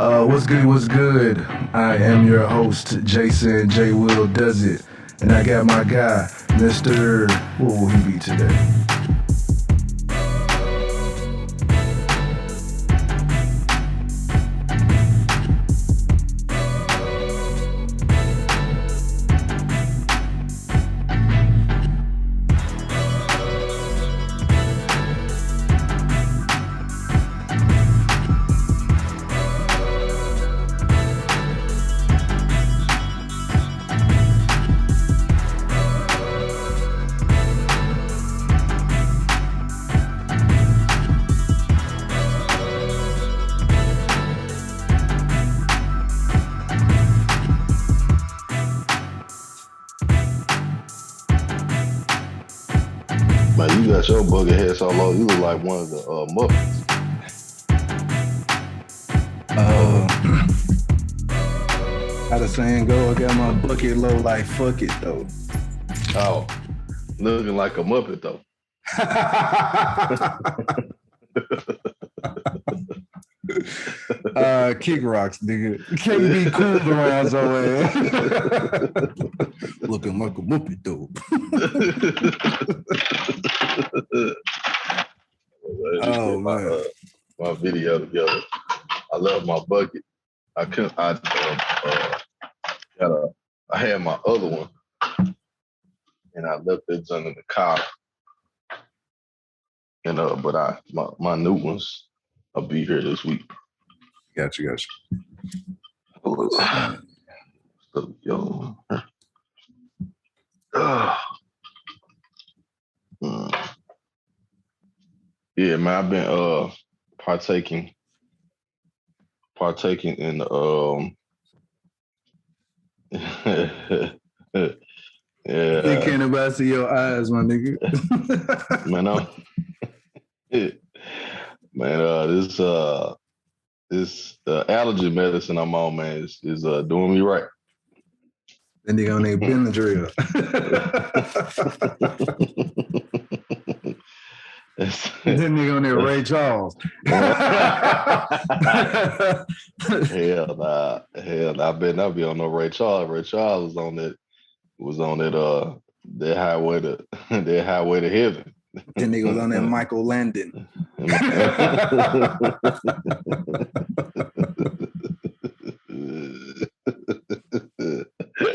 What's good? What's good? I am your host, Jason J. Will Does It, and I got my guy, Mr. What will he be today? Man, you got your bucket head so low, you look like one of the Muppets. How the saying go? I got my bucket low like fuck it though. Oh, looking like a Muppet though. Kick rocks, nigga. Can't be cool around so looking like a Muppet though. Oh man, my video together. I love my bucket. I had my other one, and I left it under the car. And but my new ones, I'll be here this week. Gotcha. So, yo. Yeah, man, I've been partaking in yeah. You can't about see your eyes, my nigga. This allergy medicine I'm on, man, is doing me right. Then they gonna need Benadryl. Then they gonna need Ray Charles. Hell nah. I better not be on no Ray Charles. Ray Charles was on that highway to heaven. Then they goes on that Michael Landon.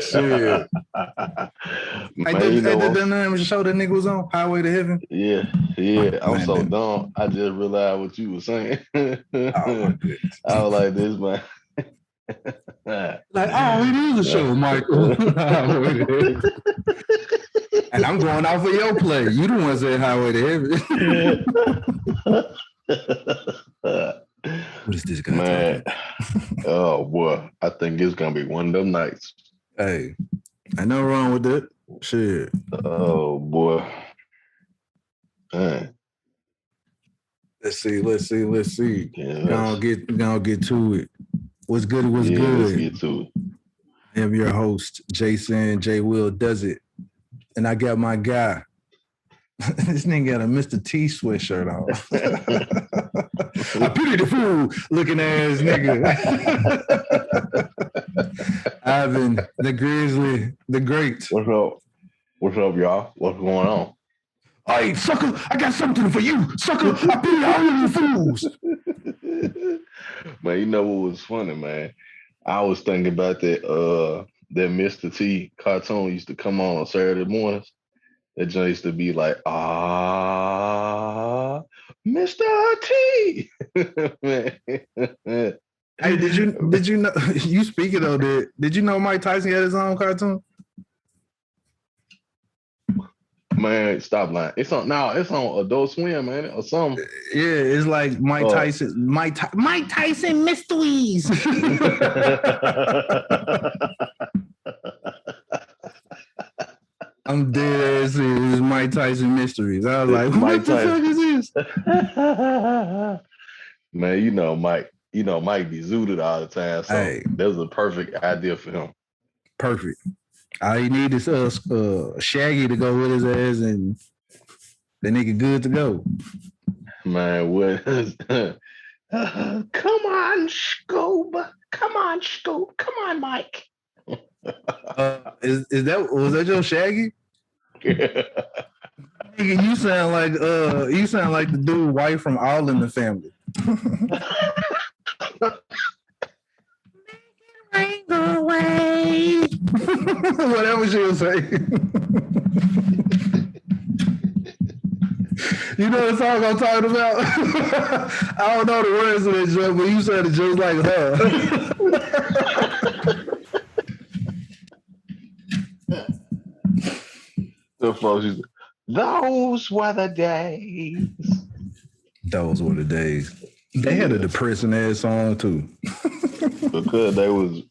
Shit. I did the show that nigga was on Highway to Heaven. Yeah. I'm so dumb. I just realized what you were saying. I was like, this man. Like, it is a show, Michael. And I'm going off of your play. You the one said Highway to Heaven. What is this guy man? Oh boy, I think it's gonna be one of them nights. Hey, ain't nothing wrong with that. Shit. Oh boy. Man. Let's see. Yeah, gonna get to it. What's good? Good? Let's get to it. I am your host, Jason J. Will Does It. And I got my guy. This nigga got a Mr. T sweatshirt on. I pity the fool looking ass nigga. Ivan, the Grizzly, the Great. What's up, y'all? What's going on? Hey, sucker, I got something for you. Sucker, I pity all of you fools. Man, you know what was funny, man? I was thinking about that Mr. T cartoon used to come on Saturday mornings. That joint used to be like, Mr. T. Man. Hey, did you know you speaking of that? Did you know Mike Tyson had his own cartoon? Man, stop lying. It's on Adult Swim, man, or something. Yeah, it's like Mike Tyson Mysteries. I'm dead ass serious. It's Mike Tyson Mysteries. I was like, what the fuck is this? Man, Mike be zooted all the time. So that was a perfect idea for him. Perfect. All you need is Shaggy to go with his ass, and the nigga good to go. Man, what Come on, Scoob. Come on, Scoob. Come on, Mike. Was that your Shaggy? Nigga, you sound like the dude white from All in the Family. Go away. Whatever she was saying. You know the song I'm talking about? I don't know the words of that joke, but you said it just like her. The folks, those were the days. Those were the days. They had a depressing ass song too. Because they was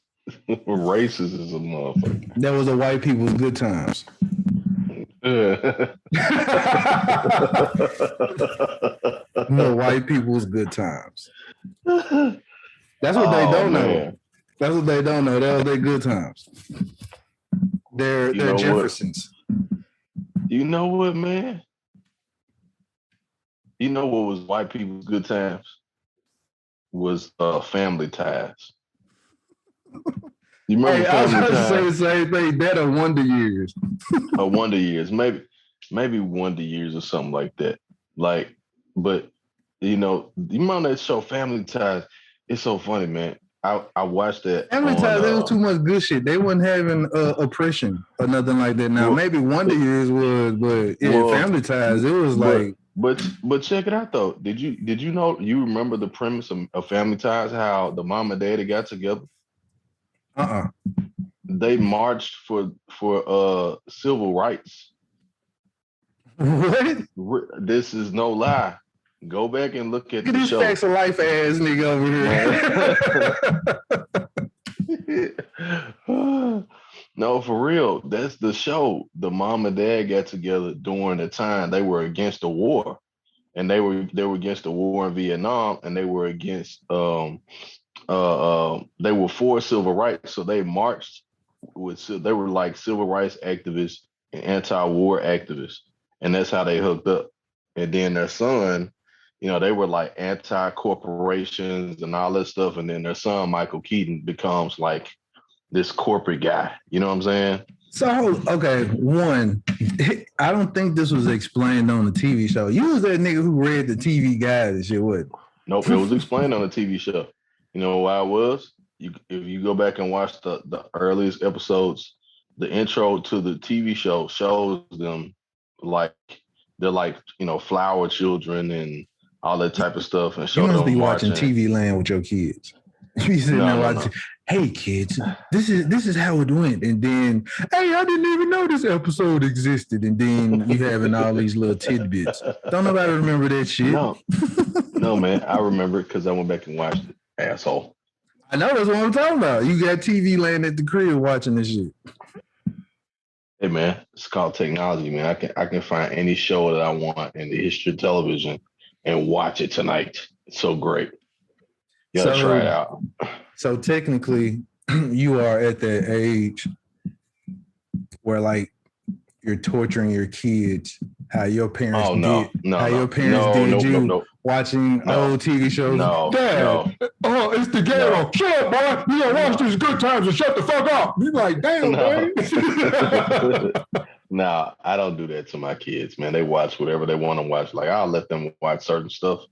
racist as a motherfucker. That was the white people's good times. The white people's good times. That's what they don't know. That's what they don't know. That was their good times. They're Jeffersons. You know what, man? You know what was white people's good times? Was Family Ties. You remember I was Family going to say Ties? the same thing. That or Wonder Years. Wonder Years, maybe Wonder Years or something like that. Like, but you remember that show Family Ties? It's so funny, man. I watched that. Family Ties, there was too much good shit. They wasn't having oppression or nothing like that. Now, maybe Wonder Years was, but Family Ties, it was like. But check it out though. Did you know? You remember the premise of Family Ties? How the mom and daddy got together? They marched for civil rights. What? This is no lie. Go back and look at the show. Facts of life ass nigga over here. No, for real. That's the show. The mom and dad got together during the time they were against the war, and they were against the war in Vietnam, and they were against they were for civil rights. So they marched they were like civil rights activists and anti-war activists, and that's how they hooked up. And then their son, they were like anti-corporations and all that stuff. And then their son, Michael Keaton, becomes like this corporate guy. You know what I'm saying? So, okay, one, I don't think this was explained on the TV show. You was that nigga who read the TV guide and shit, what? Nope, it was explained on the TV show. You know why it was? If you go back and watch the earliest episodes, the intro to the TV show shows them like they're like, flower children and all that type of stuff. And you must be watching TV Land with your kids. You sitting there watching, hey kids, this is how it went. And then, hey, I didn't even know this episode existed. And then you having all these little tidbits. Don't nobody remember that shit. No, man, I remember it because I went back and watched it, asshole. I know, that's what I'm talking about. You got TV Land at the crib watching this shit. Hey man, it's called technology, man. I can find any show that I want in the history of television and watch it tonight. It's so great. You gotta try it out. So technically, you are at that age where like you're torturing your kids, how your parents did watching old TV shows. Dad, it's the ghetto. Shut up, boy. You gotta watch these good times and shut the fuck up. You like, damn, man. No, I don't do that to my kids, man. They watch whatever they want to watch. Like, I'll let them watch certain stuff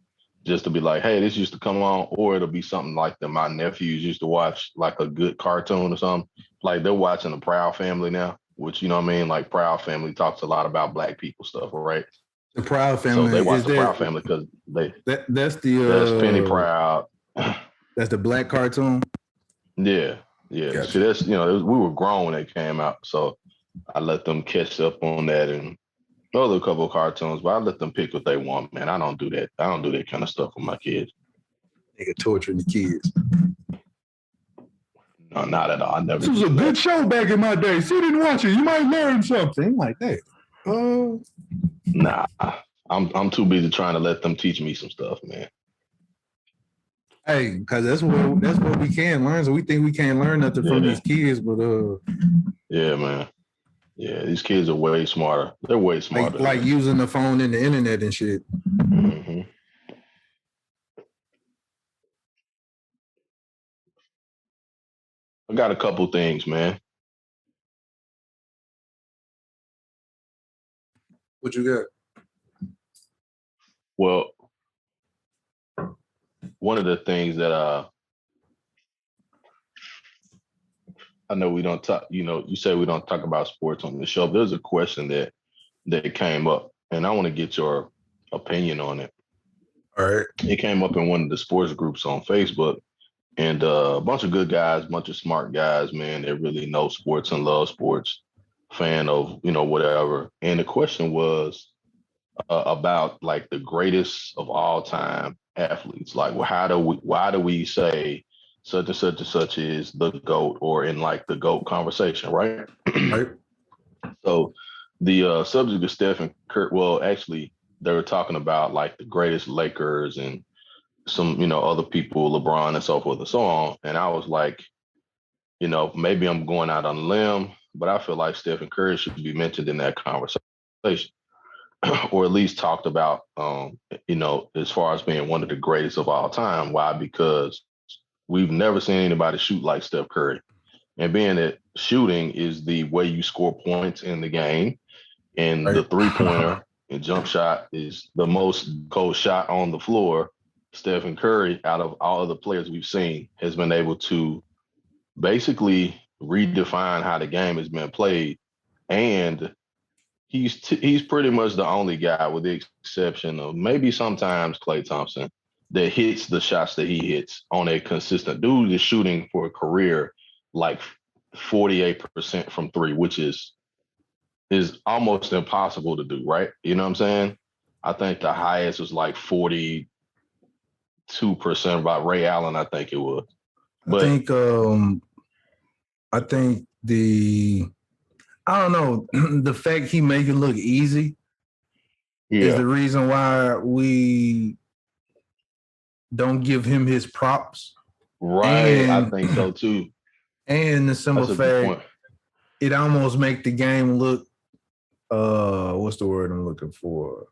just to be like, hey, this used to come on, or it'll be something like that my nephews used to watch, like a good cartoon or something. Like, they're watching The Proud Family now, which, you know what I mean? Like, Proud Family talks a lot about Black people stuff, right? The Proud Family. So they watch The Proud Family because that's Penny Proud. That's the black cartoon? Yeah. Gotcha. See, that's, we were grown when it came out, so I let them catch up on that and other couple of cartoons, but I let them pick what they want, man. I don't do that. I don't do that kind of stuff with my kids. Nigga torturing the kids. No, not at all. I never. This was a good show back in my day. Sit and watch it. You might learn something like that. Nah, I'm too busy trying to let them teach me some stuff, man. Hey, because that's what we can learn. So we think we can't learn nothing from these kids, but yeah, man. Yeah, these kids are way smarter. They're way smarter. Like using the phone and the internet and shit. Mm-hmm. I got a couple things, man. What you got? Well, one of the things that I know we don't talk, you say we don't talk about sports on the show. There's a question that came up, and I want to get your opinion on it. All right. It came up in one of the sports groups on Facebook, and a bunch of good guys, bunch of smart guys, man, that really know sports and love sports, fan of, whatever. And the question was about like the greatest of all time athletes. Like, well, why do we say such and such and such is the GOAT, or in like the GOAT conversation, right? Right. So the subject of Stephen Curry, well, actually, they were talking about like the greatest Lakers and some, other people, LeBron and so forth and so on. And I was like, maybe I'm going out on a limb, but I feel like Stephen Curry should be mentioned in that conversation, or at least talked about, as far as being one of the greatest of all time. Why? Because we've never seen anybody shoot like Steph Curry. And being that shooting is the way you score points in the game, and Right. the three-pointer and jump shot is the most cold shot on the floor. Stephen Curry, out of all of the players we've seen, has been able to basically redefine how the game has been played. And he's pretty much the only guy, with the exception of maybe sometimes Klay Thompson, that hits the shots that he hits on a consistent. Dude is shooting for a career like 48% from three, which is almost impossible to do, right? You know what I'm saying? I think the highest was like 42% by Ray Allen, I think it was. But I think I don't know, the fact he make it look easy is the reason why we don't give him his props. Right, I think so too. And the simple fact, it almost make the game look, what's the word I'm looking for?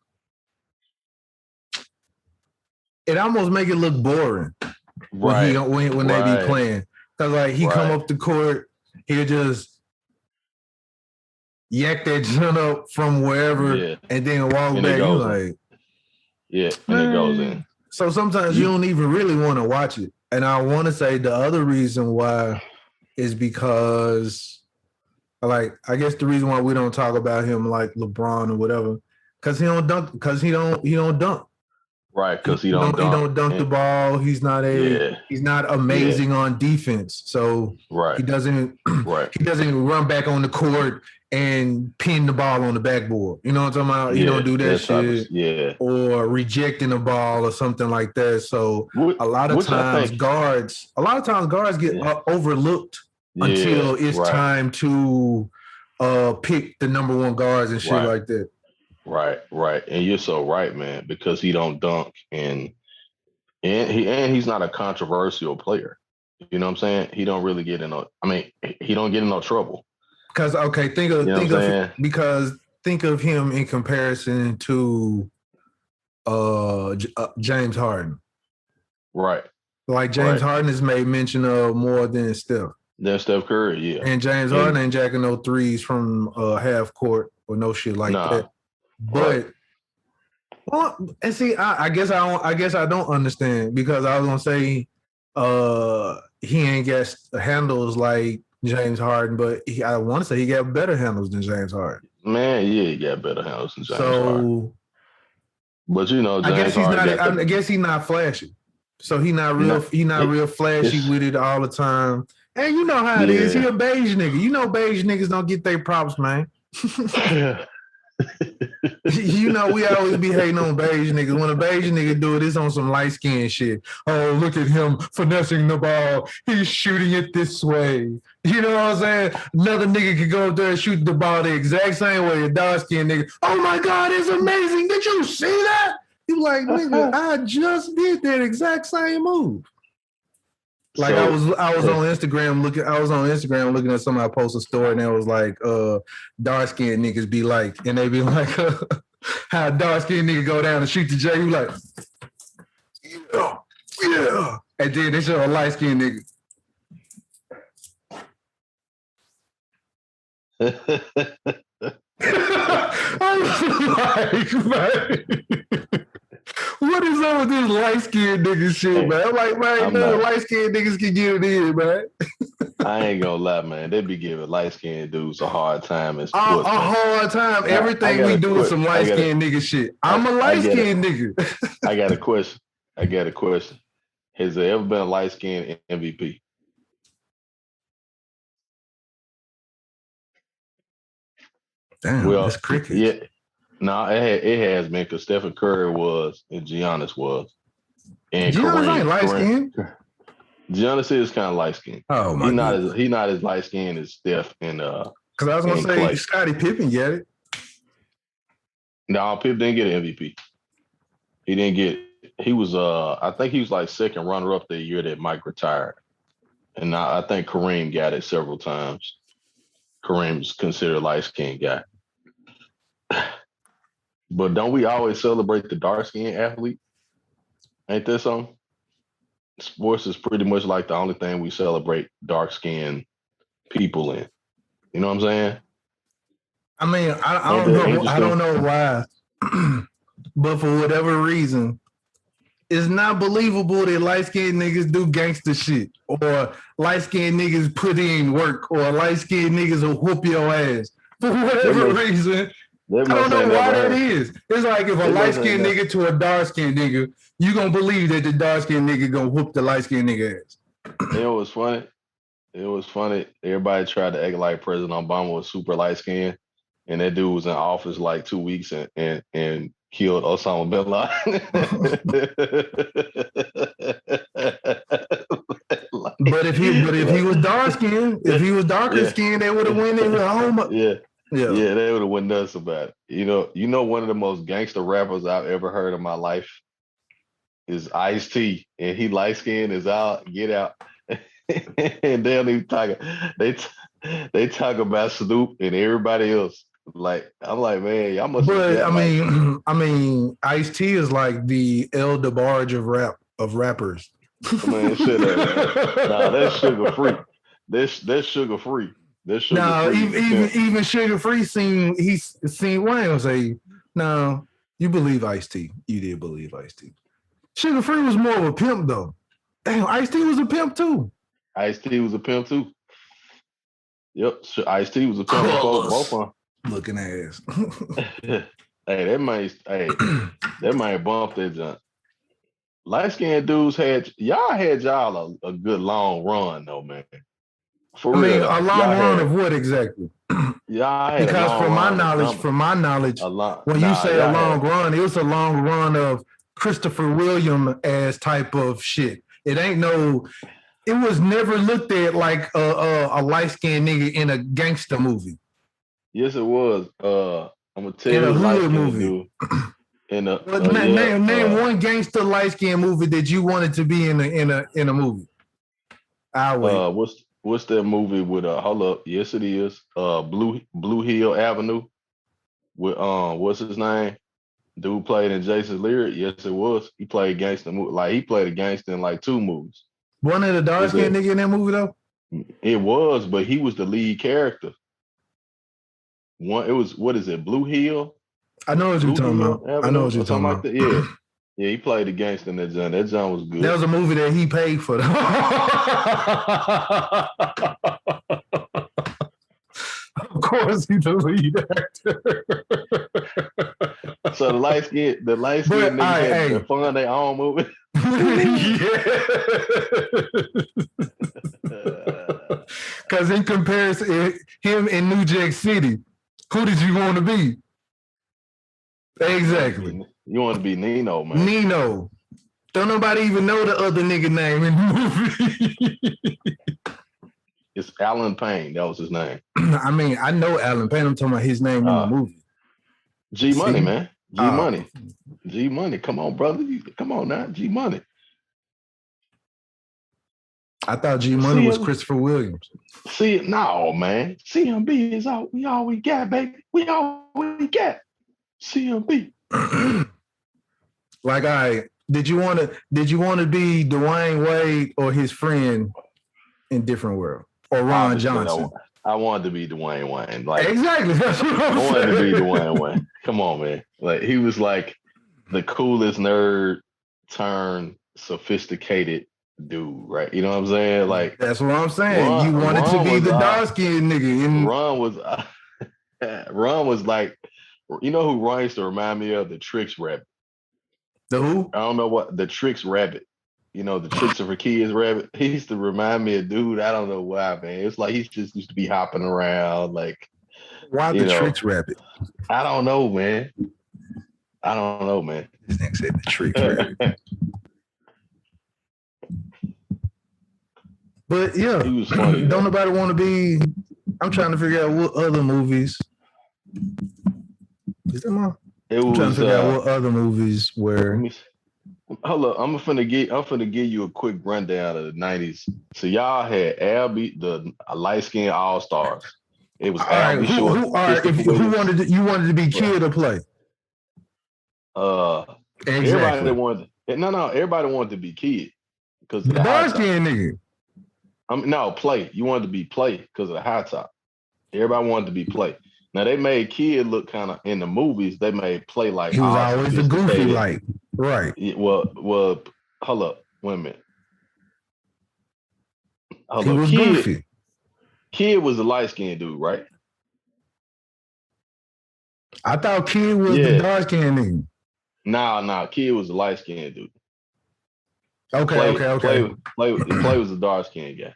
It almost make it look boring, right? When they be playing, because like he come up the court, he'll just yak that jump up from wherever, and then walk back. You like, and it goes in. So sometimes you don't even really want to watch it. And I want to say the other reason why is because, like, I guess the reason why we don't talk about him like LeBron or whatever, because he don't dunk. Because he don't dunk. Right, because he don't dunk. He don't dunk the ball. He's not he's not amazing on defense. So he doesn't he doesn't run back on the court and pin the ball on the backboard. You know what I'm talking about? He don't do that shit. Or rejecting the ball or something like that. So a lot of times guards get overlooked until it's time to pick the number one guards and shit like that. Right. And you're so right, man, because he don't dunk and he's not a controversial player. You know what I'm saying? He don't really get in he don't get in no trouble. Because think of him in comparison to James Harden. Right. Like James Harden is made mention of more than Steph. Than Steph Curry, yeah. And James Harden ain't jacking no threes from half court or no shit like that. But well, and see, I guess I don't understand, because I was gonna say he ain't got handles like James Harden, but I want to say he got better handles than James Harden. Man, yeah, he got better handles than James Harden. But James I guess he's not flashy. So he not real flashy with it all the time. And you know how it is. He a beige nigga. You know beige niggas don't get their props, man. You know, we always be hating on beige niggas. When a beige nigga do it, it's on some light skin shit. Oh, look at him finessing the ball. He's shooting it this way. You know what I'm saying? Another nigga could go up there and shoot the ball the exact same way. A dark skin nigga. Oh my God, it's amazing. Did you see that? You like, nigga, I just did that exact same move. Like I was on Instagram looking at somebody post a story, and it was like dark skinned niggas be like, and they be like how a dark skinned nigga go down and shoot the J, you like, yeah. And then they show a light skinned nigga. I'm like, man, what is up with this light-skinned nigga shit, man? I'm like, man, no, light-skinned niggas can get it in, man. I ain't gonna lie, man. They be giving light-skinned dudes a hard time in A sports. hard time. Everything we do is some light-skinned nigga shit. I'm a light-skinned nigga. I got a question. Has there ever been a light-skinned MVP? Damn, that's cricket. Yeah. No, it has been because Steph Curry was and Giannis was. And Giannis ain't light-skinned. Giannis is kind of light-skinned. Oh my god. He's not as light-skinned as Steph and because I was gonna say Clay. Scottie Pippen get it. No, Pippen didn't get an MVP. He didn't get it. He was I think he was like second runner-up the year that Mike retired. And I think Kareem got it several times. Kareem's considered a light-skinned guy. But don't we always celebrate the dark-skinned athlete? Ain't that something? Sports is pretty much like the only thing we celebrate dark-skinned people in. You know what I'm saying? I mean, I don't know why, but for whatever reason, it's not believable that light-skinned niggas do gangster shit, or light-skinned niggas put in work, or light-skinned niggas will whoop your ass. For whatever reason, I don't know why that is. It's like if a light-skinned nigga to a dark-skinned nigga, you gonna believe that the dark-skinned nigga gonna whoop the light-skinned nigga ass. It was funny. Everybody tried to act like President Obama was super light-skinned, and that dude was in office like 2 weeks and killed Osama bin Laden. But if he was dark-skinned, if he was darker-skinned, they would have went in with home. Yeah, they would have went nuts about it. You know, one of the most gangster rappers I've ever heard in my life is Ice-T, and he light-skinned is out, get out. And they don't even talk. They talk about Snoop and everybody else. Like, I'm like, man, y'all must. But I mean, Ice-T is like the El DeBarge of rappers. Man, shit up. Nah, that's sugar free. That's sugar free. No, even Sugar Free seen Wayne say, no, you believe Ice-T. You did believe Ice-T. Sugar Free was more of a pimp though. Damn, Ice-T was a pimp too. Ice-T was a pimp too. Yep, Ice-T was a pimp before both of them. Looking ass. Hey, that might bump that junk. Light-skinned dudes had y'all a good long run though, man. For real. A long run of what exactly? Yeah, because from my knowledge, when you say a long run, it was a long run of Christopher Williams as type of shit. It was never looked at like a light-skinned nigga in a gangster movie. Yes, it was. I'm gonna tell you, in a hood movie. Name one gangster light-skinned movie that you wanted to be in a movie. I'll wait. What's that movie with hold up? Yes, it is. Blue Hill Avenue with what's his name? Dude played in Jason Leary. Yes, it was. He played gangster movie. Like he played a gangster in like 2 movies. One of the dark-skinned nigga in that movie though? It was, but he was the lead character. It was, what is it, Blue Hill? I know what you're talking about. I know what you're talking about. Like that. Yeah, he played the gangster in that John. That John was good. That was a movie that he paid for. Of course, he's the lead actor. So the light skinned niggas had fun their own movie. Because in comparison, him in New Jack City, who did you want to be? Exactly. You want to be Nino, man. Nino. Don't nobody even know the other nigga name in the movie. It's Alan Payne. That was his name. I mean, I know Alan Payne. I'm talking about his name in the movie. G Money, man. G Money. G Money. Come on, brother. Come on now. G Money. I thought G Money was Christopher Williams. No, man. CMB is all we got, baby. We all we got. CMB. Like, did you want to be Dwayne Wade or his friend in Different World, or Ron Johnson? I wanted to be Dwayne Wayne. Like Exactly. That's what I'm I wanted to be saying. Dwayne Wayne. Come on, man. Like he was like the coolest nerd turned sophisticated dude, right? You know what I'm saying? Like That's what I'm saying. You Ron, wanted to Ron be was the dark skinned nigga. And Ron was Ron was like, you know who Ron used to remind me of? The Tricks Rabbit. the who? I don't know what the Tricks Rabbit. You know, the Tricks are for Kids Rabbit. He used to remind me of dude. I don't know why, man. It's like he just used to be hopping around, like Why you the know. tricks rabbit? I don't know, man. I don't know, man. This nigga said the tricks rabbit. But yeah, He was funny. don't nobody want to be. I'm trying to figure out what other movies. Is that my? I'm trying to figure out what other movies were. Hold up, I'm finna give you a quick rundown of the '90s. So y'all had Albie, the light skinned All Stars. It was Albie Short. Who you wanted to be Kid or play? Everybody wanted. Everybody wanted to be Kid because of the the high dark top. skinned nigga. No, play. You wanted to be play because of the high top. Everybody wanted to be play. Now they made Kid look kind of in the movies. They made play like he was always the goofy, like right. Well, hold up, wait a minute. He was goofy. Kid was a light skinned dude, right? I thought Kid was the dark skinned nigga. Nah, Kid was a light skinned dude. Okay. Play was a dark skinned guy.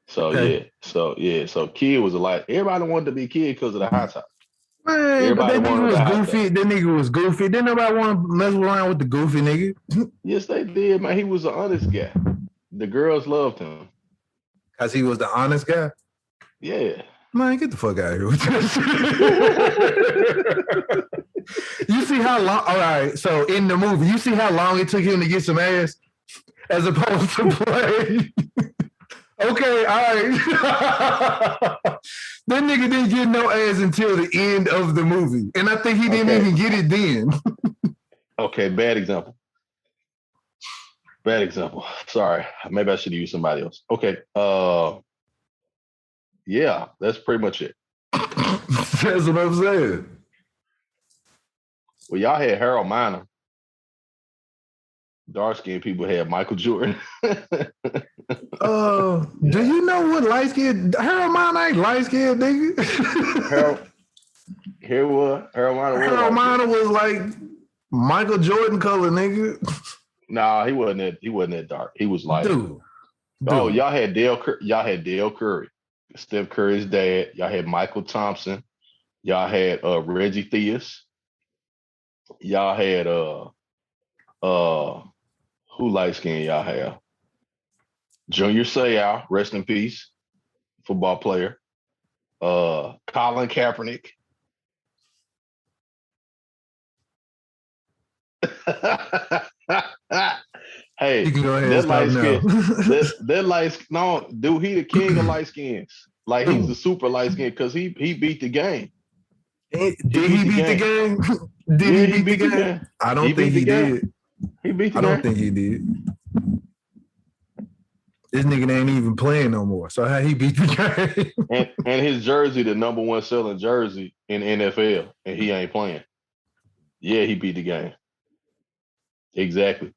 So so Kid was a light. Everybody wanted to be Kid because of the high top. Man, everybody but that nigga was goofy. That nigga was goofy. Didn't nobody want to mess around with the goofy nigga. Yes, they did, man. He was an honest guy. The girls loved him. Cause he was the honest guy? Yeah. Man, get the fuck out of here with this. You see how long, all right, so in the movie, you see how long it took him to get some ass as opposed to play? Okay, all right. That nigga didn't get no ass until the end of the movie. And I think he didn't even get it then. Okay, bad example. Sorry. Maybe I should use somebody else. Okay. Yeah, that's pretty much it. That's what I'm saying. Well, y'all had Harold Miner. Dark-skinned people had Michael Jordan. Do you know what light-skinned Harold Miner ain't light-skinned, nigga? Harold Miner was like Michael Jordan color, nigga. Nah, he wasn't that dark. He was light. Dude. Oh, y'all had Dale Curry, Steph Curry's dad. Y'all had Michael Thompson. Y'all had Reggie Theus. Y'all had who light skin y'all have? Junior Seau, rest in peace, football player. Colin Kaepernick. Hey, you can go ahead and stop now. that light skin, no, dude, he the king of light skins. Like he's a super light skin because he beat the game. Did he beat the game? Did he beat the game? I don't think he did. He beat the game. I don't think he did. This nigga ain't even playing no more. So how he beat the game? and his jersey, the number one selling jersey in NFL, and he ain't playing. Yeah, he beat the game. Exactly.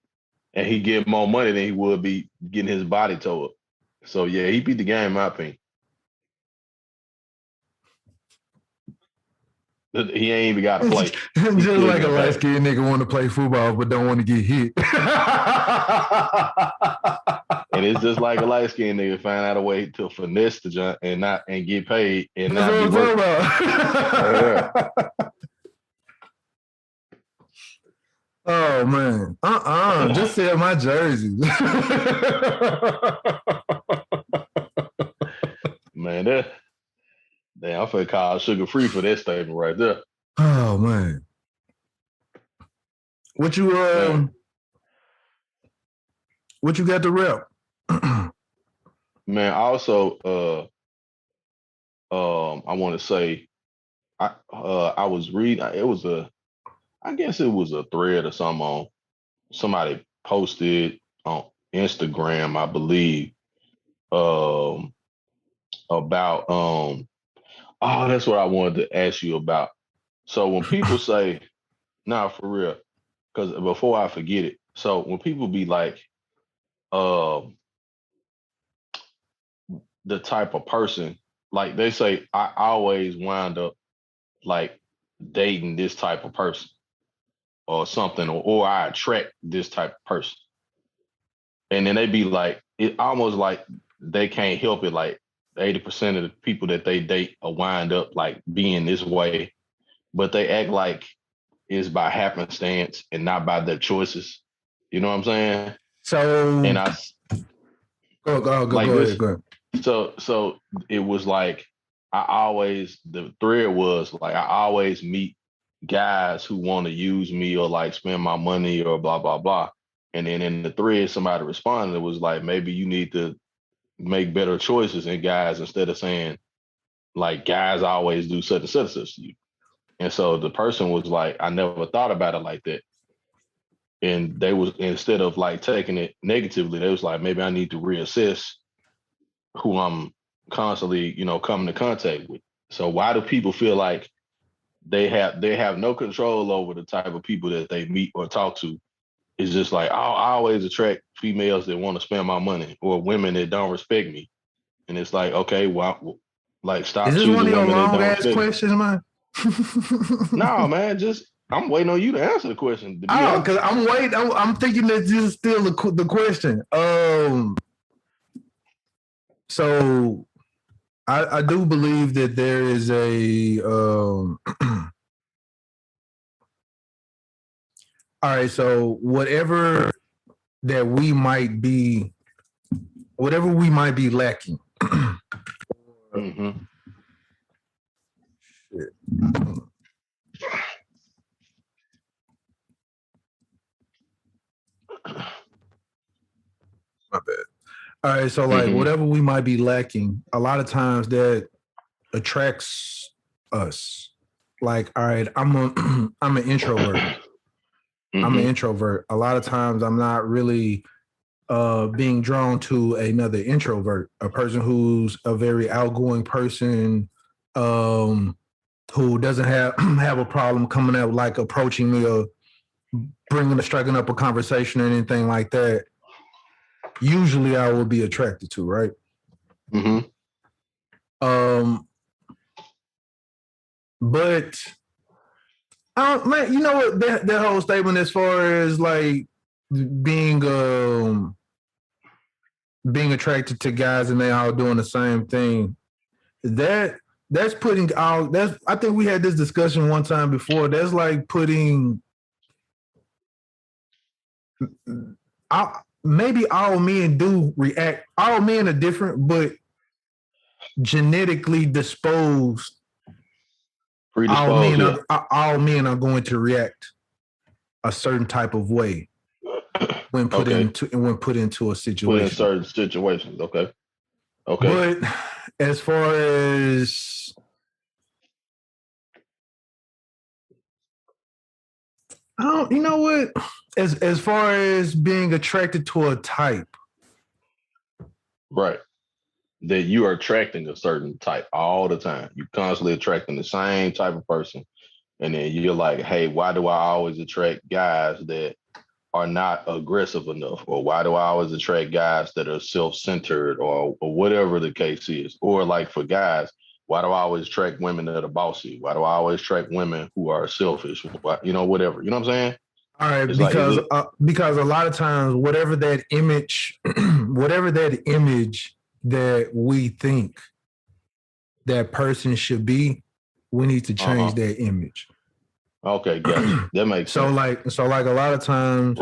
And he get more money than he would be getting his body towed up. So yeah, he beat the game, in my opinion. He ain't even got to play. Just like a light-skinned nigga want to play football but don't want to get hit. And it's just like a light-skinned nigga find out a way to finesse the jump and get paid and not be working. Oh man. Just sell my jersey. Man, damn, I feel called sugar free for that statement right there. Oh man. What you got to rep? Man, also I want to say I was reading I guess it was a thread or something on somebody posted on Instagram, I believe, about Oh, that's what I wanted to ask you about. So when people say, nah, for real, because before I forget it, so when people be like, uh, the type of person, like they say, I always wind up like dating this type of person or something, or I attract this type of person. And then they be like, it almost like they can't help it. Like 80% of the people that they date will wind up like being this way, but they act like it's by happenstance and not by their choices. You know what I'm saying? So And I like go this. ahead, go ahead. So it was like the thread was like I always meet guys who want to use me or like spend my money or blah blah blah. And then in the thread, somebody responded. It was like maybe you need to make better choices in guys instead of saying like guys always do such and such and such to you. And so the person was like, I never thought about it like that. And they was instead of like taking it negatively, they was like, maybe I need to reassess who I'm constantly, coming to contact with. So why do people feel like they have no control over the type of people that they meet or talk to? It's just like, oh, I always attract females that want to spend my money or women that don't respect me. And it's like, okay, well, like Is stop this one choosing of your women that long don't ass respect me. questions, man? No, man, just I'm waiting on you to answer the question. To be Oh, honest, because I'm waiting. I'm thinking that this is still the question. So I do believe that there is a all right, so that we might be whatever we might be lacking. mm-hmm. My bad. All right, so like Mm-hmm. whatever we might be lacking, a lot of times that attracts us. Like, all right, I'm an introvert. I'm an Mm-hmm. introvert. A lot of times I'm not really being drawn to another introvert, a person who's a very outgoing person, who doesn't have have a problem coming out like approaching me or striking up a conversation or anything like that. Usually I will be attracted to, right? Mm-hmm. But man, you know what? That whole statement as far as like being being attracted to guys and they all doing the same thing. That's putting all that's. I think we had this discussion one time before. That's like putting. Maybe all men do react. All men are different, but genetically disposed. Predisposed, yeah. All men are going to react a certain type of way when put Okay. into a Put in situation. certain situations. Okay. Okay. But as far as I don't, you know what? As far as being attracted to a type, Right. That you are attracting a certain type all the time. You're constantly attracting the same type of person. And then you're like, hey, why do I always attract guys that are not aggressive enough? Or why do I always attract guys that are self-centered or whatever the case is? Or like for guys, why do I always attract women that are bossy? Why do I always attract women who are selfish? Whatever. You know what I'm saying? all right, It's like, because a lot of times, whatever that image, whatever that image that we think that person should be, we need to change that image. Okay, gotcha. That makes sense. So like a lot of times,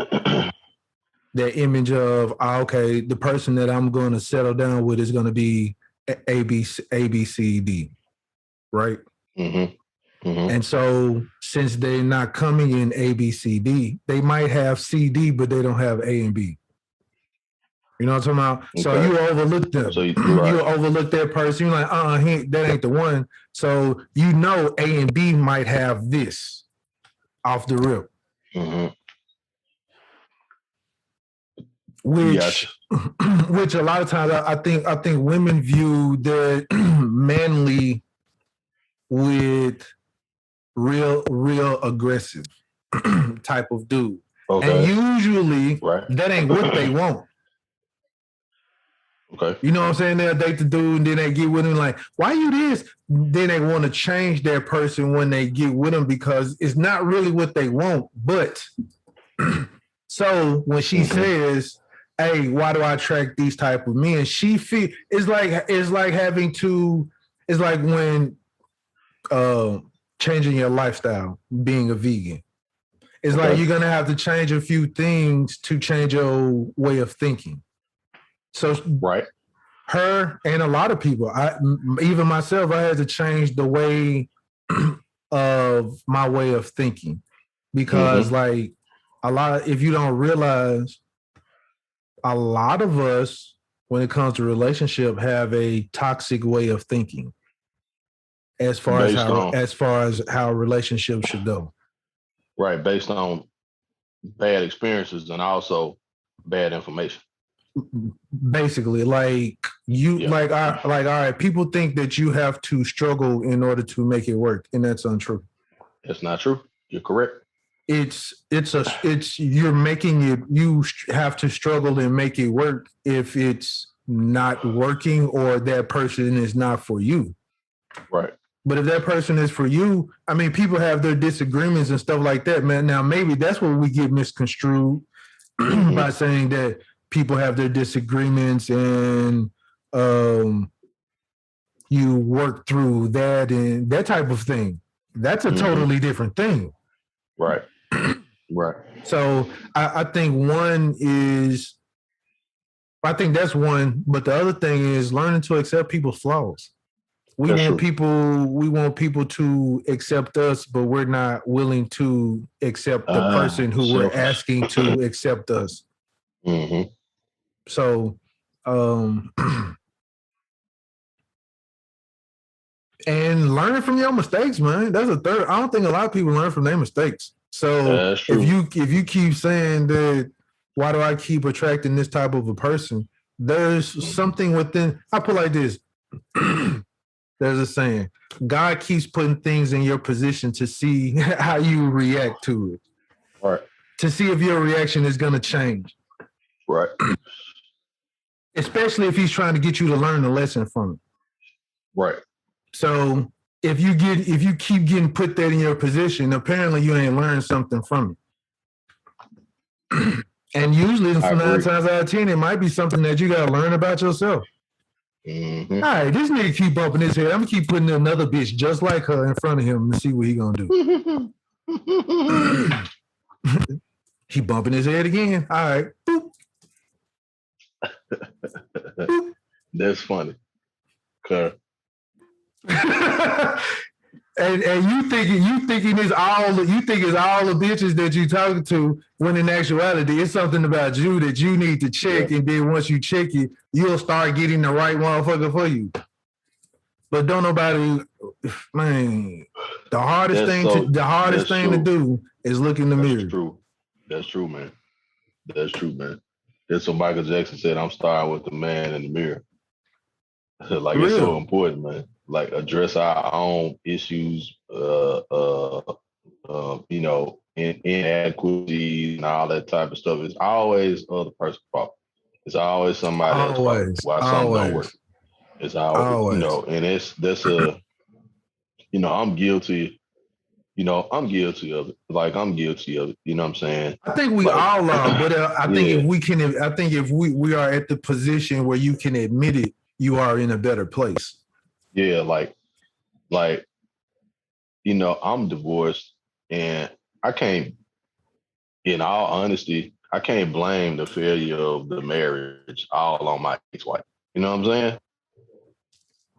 that image of okay, the person that I'm going to settle down with is going to be A B C D, right? Mm-hmm. Mm-hmm. And so since they're not coming in A B C D, they might have C D, but they don't have A and B. You know what I'm talking about? Okay. So you overlook them. So You overlook that person. You're like, that ain't the one. So you know A and B might have this off the rip. Mm-hmm. Which a lot of times I think women view their manly with real aggressive type of dude. Okay. And usually Right. that ain't what they want. Okay. You know what I'm saying? They'll date the dude and then they get with him like, why you this? Then they want to change their person when they get with him because it's not really what they want. But so when she says, hey, why do I attract these type of men? She feel it's like having to, it's like when changing your lifestyle, being a vegan. It's like you're gonna have to change a few things to change your way of thinking. So right. Her and a lot of people, even myself, I had to change the way of my way of thinking because, like, if you don't realize, a lot of us, when it comes to relationship, have a toxic way of thinking as far as how a relationship should go. Right, based on bad experiences and also bad information. Basically, like all right, people think that you have to struggle in order to make it work, and that's untrue. That's not true. You're correct. You're making it, you have to struggle and make it work if it's not working or that person is not for you. Right. But if that person is for you, I mean, people have their disagreements and stuff like that, man. Now, maybe that's where we get misconstrued by saying that people have their disagreements and you work through that and that type of thing. That's a totally different thing. Right. Right. So I think that's one, but the other thing is learning to accept people's flaws. We want people to accept us, but we're not willing to accept the person who we're asking to accept us. So, and learning from your mistakes, man. That's a third. I don't think a lot of people learn from their mistakes. So if you keep saying that, why do I keep attracting this type of a person? There's something within. I put it like this. There's a saying: God keeps putting things in your position to see how you react to it. Right. To see if your reaction is going to change. Right. Especially if he's trying to get you to learn a lesson from it. Right. So if you keep getting put that in your position, apparently you ain't learned something from it. And usually 9 times out of 10, it might be something that you got to learn about yourself. All right, this nigga keep bumping his head. I'm going to keep putting another bitch just like her in front of him and see what he going to do. He bumping his head again. All right. Boop. Boop. That's funny. Okay. and you thinking it's all the bitches that you talking to, when in actuality it's something about you that you need to check, and then once you check it, you'll start getting the right motherfucker for you. But don't nobody, man. The hardest thing to do is look in the mirror. That's true, man. That's what Michael Jackson said. I'm starting with the man in the mirror. Like, it's so important, man. Like, address our own issues, inadequacies and all that type of stuff. It's always other person's fault. It's always somebody else's fault why something don't work. It's always. I'm guilty. I'm guilty of it. Like, I'm guilty of it. You know what I'm saying? I think we all are, but I think if we are at the position where you can admit it, you are in a better place. Yeah, like, I'm divorced, and I can't, in all honesty, I can't blame the failure of the marriage all on my ex-wife. You know what I'm saying?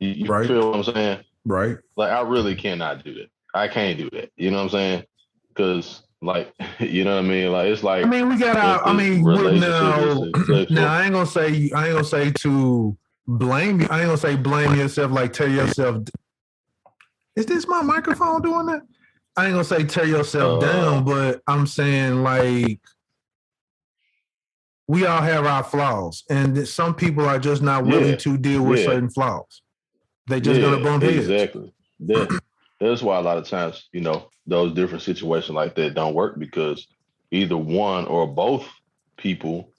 You feel what I'm saying? Right. Like, I really cannot do that. I can't do that. You know what I'm saying? Because, like, you know what I mean? Like, it's like, I mean, we got our. I mean, now I ain't gonna say to blame you. I ain't gonna say blame yourself, like tear yourself. Is this my microphone doing that? I ain't gonna say tear yourself down, but I'm saying, like, we all have our flaws, and some people are just not willing to deal with certain flaws. They just gonna bump heads. Exactly. That's why a lot of times, those different situations like that don't work because either one or both people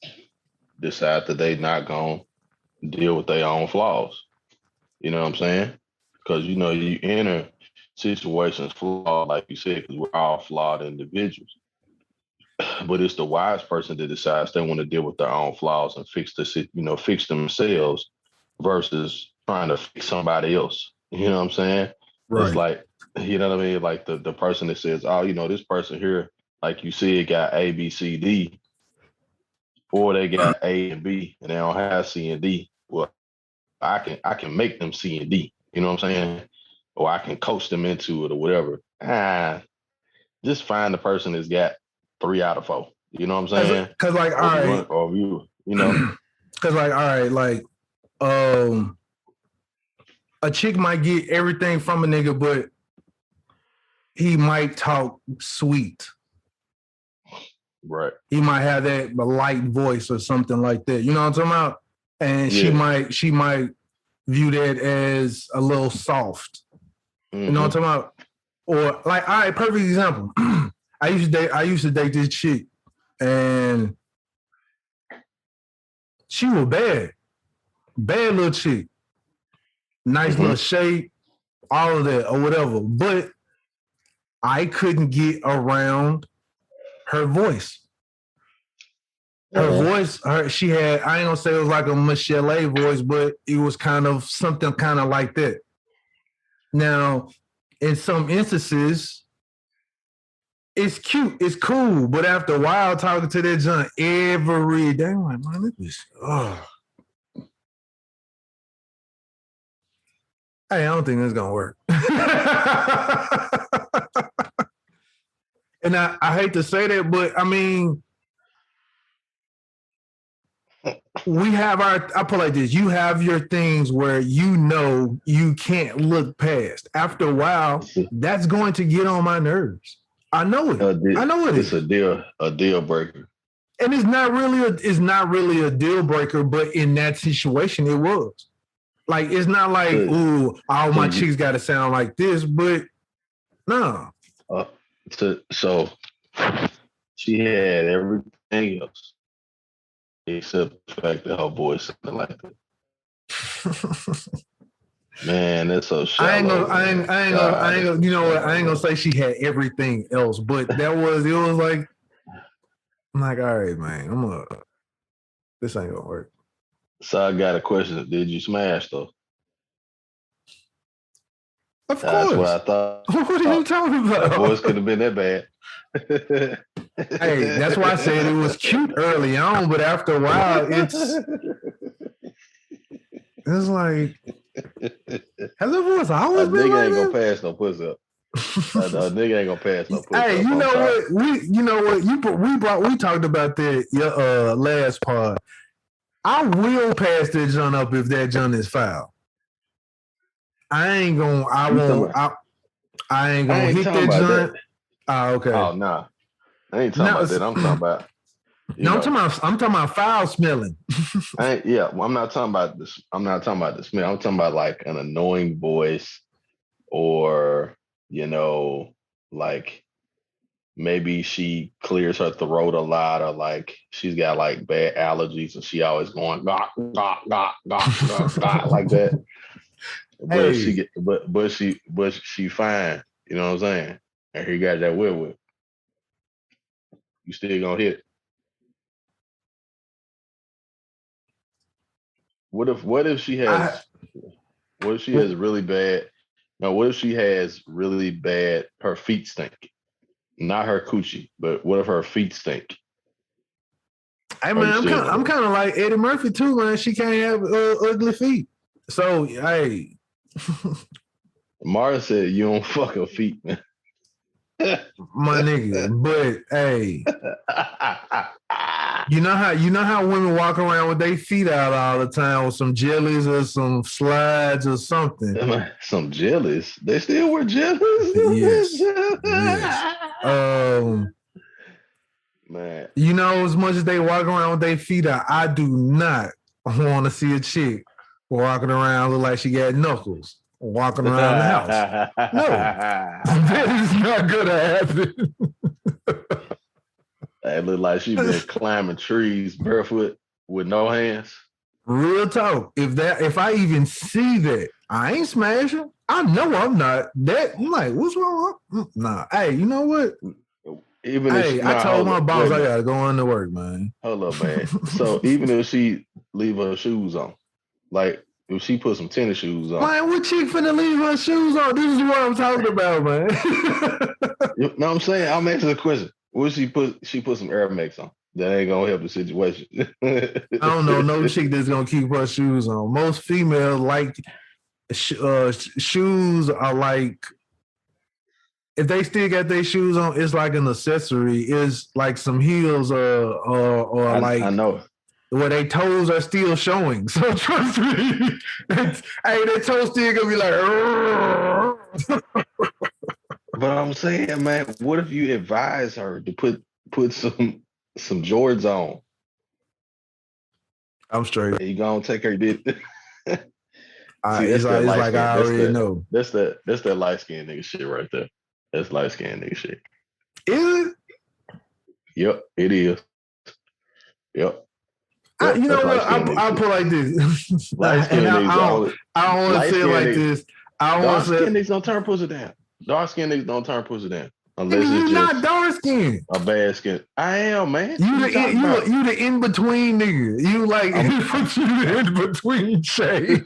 decide that they not gonna deal with their own flaws. You know what I'm saying? Because you enter situations flawed, like you said, because we're all flawed individuals. But it's the wise person that decides they want to deal with their own flaws and fix themselves versus trying to fix somebody else. You know what I'm saying? It's Right. like, you know what I mean? Like the person that says, oh, this person here, like you said, got A, B, C, D, or they got A and B and they don't have C and D. Well, I can make them C and D. You know what I'm saying? Or I can coach them into it or whatever. Just find the person that's got 3 out of 4. You know what I'm saying? Cause like, all right. Or you know. Cause like, all right, like, a chick might get everything from a nigga, but he might talk sweet. Right. He might have that light voice or something like that. You know what I'm talking about? And Yeah. she might view that as a little soft. You know what I'm talking about? Or like, all right, perfect example. I used to date this chick, and she was bad little chick, nice little shape, all of that or whatever. But I couldn't get around her voice. Her voice, she had, I ain't gonna say it was like a Michelle A voice, but it was kind of something kind of like that. Now, in some instances, it's cute, it's cool, but after a while talking to that junk every day, I'm like, man, this hey, I don't think this is gonna work. And I hate to say that, but I mean, we have I put it like this, you have your things where you can't look past. After a while, that's going to get on my nerves. I know it. I know it is. It's a deal breaker. And it's not really a deal breaker, but in that situation, it was. Like, it's not like, ooh, all my chicks got to sound like this, but no. So she had everything else except the fact that her voice sounded like that. Man, that's so shallow. I ain't gonna, you know what? I ain't gonna say she had everything else, but it was like, I'm like, all right, man, this ain't gonna work. So I got a question. Did you smash though? Of course. That's what I thought. What are you talking about? That voice could have been that bad. Hey, that's why I said it was cute early on, but after a while, it's like, has the voice always been like ain't gonna pass no pussy up. A nigga ain't gonna pass no pussy up. Hey, you know what? We talked about that last part. I will pass that junk up if that junk is foul. I ain't gonna hit that junk. Oh, okay. Oh, nah. I ain't talking about that. I'm talking about. I'm talking about foul smelling. I'm not talking about this. I'm not talking about the smell. I'm talking about like an annoying voice, or like maybe she clears her throat a lot, or like she's got like bad allergies and she always going gah, gah, gah, gah, gah, gah, like that. But she fine. You know what I'm saying? And he got that whip. You still gonna hit. What if she has really bad? No, what if she has really bad? Her feet stink. Not her coochie, but what if her feet stink? Hey man, I'm kind of like Eddie Murphy too, man. She can't have ugly feet. So hey, Mara said you don't fuck her feet, man. My nigga, but hey, you know how women walk around with their feet out all the time with some jellies or some slides or something. Some jellies? They still wear jellies? Yes. Man, you know, as much as they walk around with their feet out, I do not want to see a chick walking around look like she got knuckles. walking around the house. No, that is not gonna happen. It look like she been climbing trees barefoot with no hands. Real talk. If I even see that, I ain't smashing. I know I'm not. That I'm like, what's wrong? Nah. Hey, you know what? Even if I told my boss I gotta go on to work, man. Hold up, man. So even if she leave her shoes on, like if she put some tennis shoes on, man, what chick finna leave her shoes on? This is what I'm talking about, man. You know what I'm saying? I'm asking the question. What she put some Air Max on? That ain't gonna help the situation. I don't know no chick that's gonna keep her shoes on. Most females like shoes are like, if they still got their shoes on, it's like an accessory. It's like some heels or like I know where their toes are still showing. So trust me, hey, their toes still gonna be like. But I'm saying, man, what if you advise her to put some Jordans on? I'm straight. You gonna take her did. It's like I already know. That's that light skinned nigga shit right there. That's light skinned nigga shit. Is it? Yep, it is. Yep. You know what? I'll put like this. I don't want to say it like this. I don't want to say. Dark skinned niggas don't turn pussy down. Dark skinned niggas don't turn pussy down. Unless you're it's not dark skinned. A bad skin. I am, man. You the in between nigga. You like you the in between shade.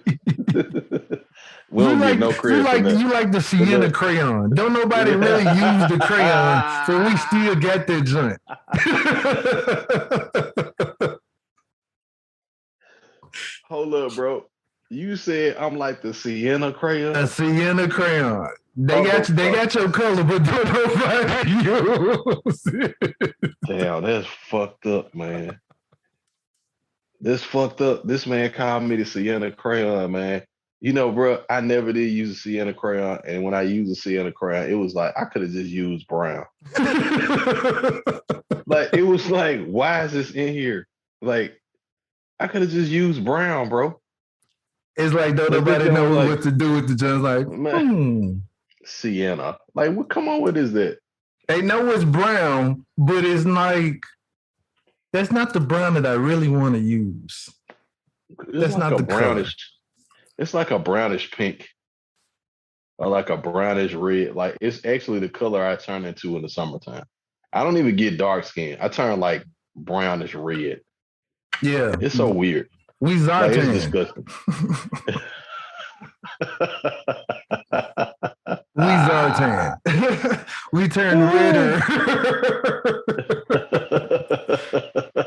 We don't get no credit. You like the Sienna crayon. Don't nobody really use the crayon, so we still get that joint. Hold up, bro. You said I'm like the Sienna crayon. A Sienna crayon. They got your color, but don't nobody use it. Damn, that's fucked up, man. This fucked up. This man called me the Sienna crayon, man. You know, bro, I never did use a Sienna crayon, and when I used a Sienna crayon, it was like I could have just used brown. Like it was like, why is this in here? Like I could have just used brown, bro. It's like don't nobody know what to do with the just like Sienna. Like what? Come on, what is that? They know it's brown, but it's like that's not the brown that I really want to use. That's like not the brownish. Color. It's like a brownish pink, or like a brownish red. Like it's actually the color I turn into in the summertime. I don't even get dark skin. I turn like brownish red. Yeah, it's so weird. We Zartan. Like, it's disgusting. We Zartan. We turn redder.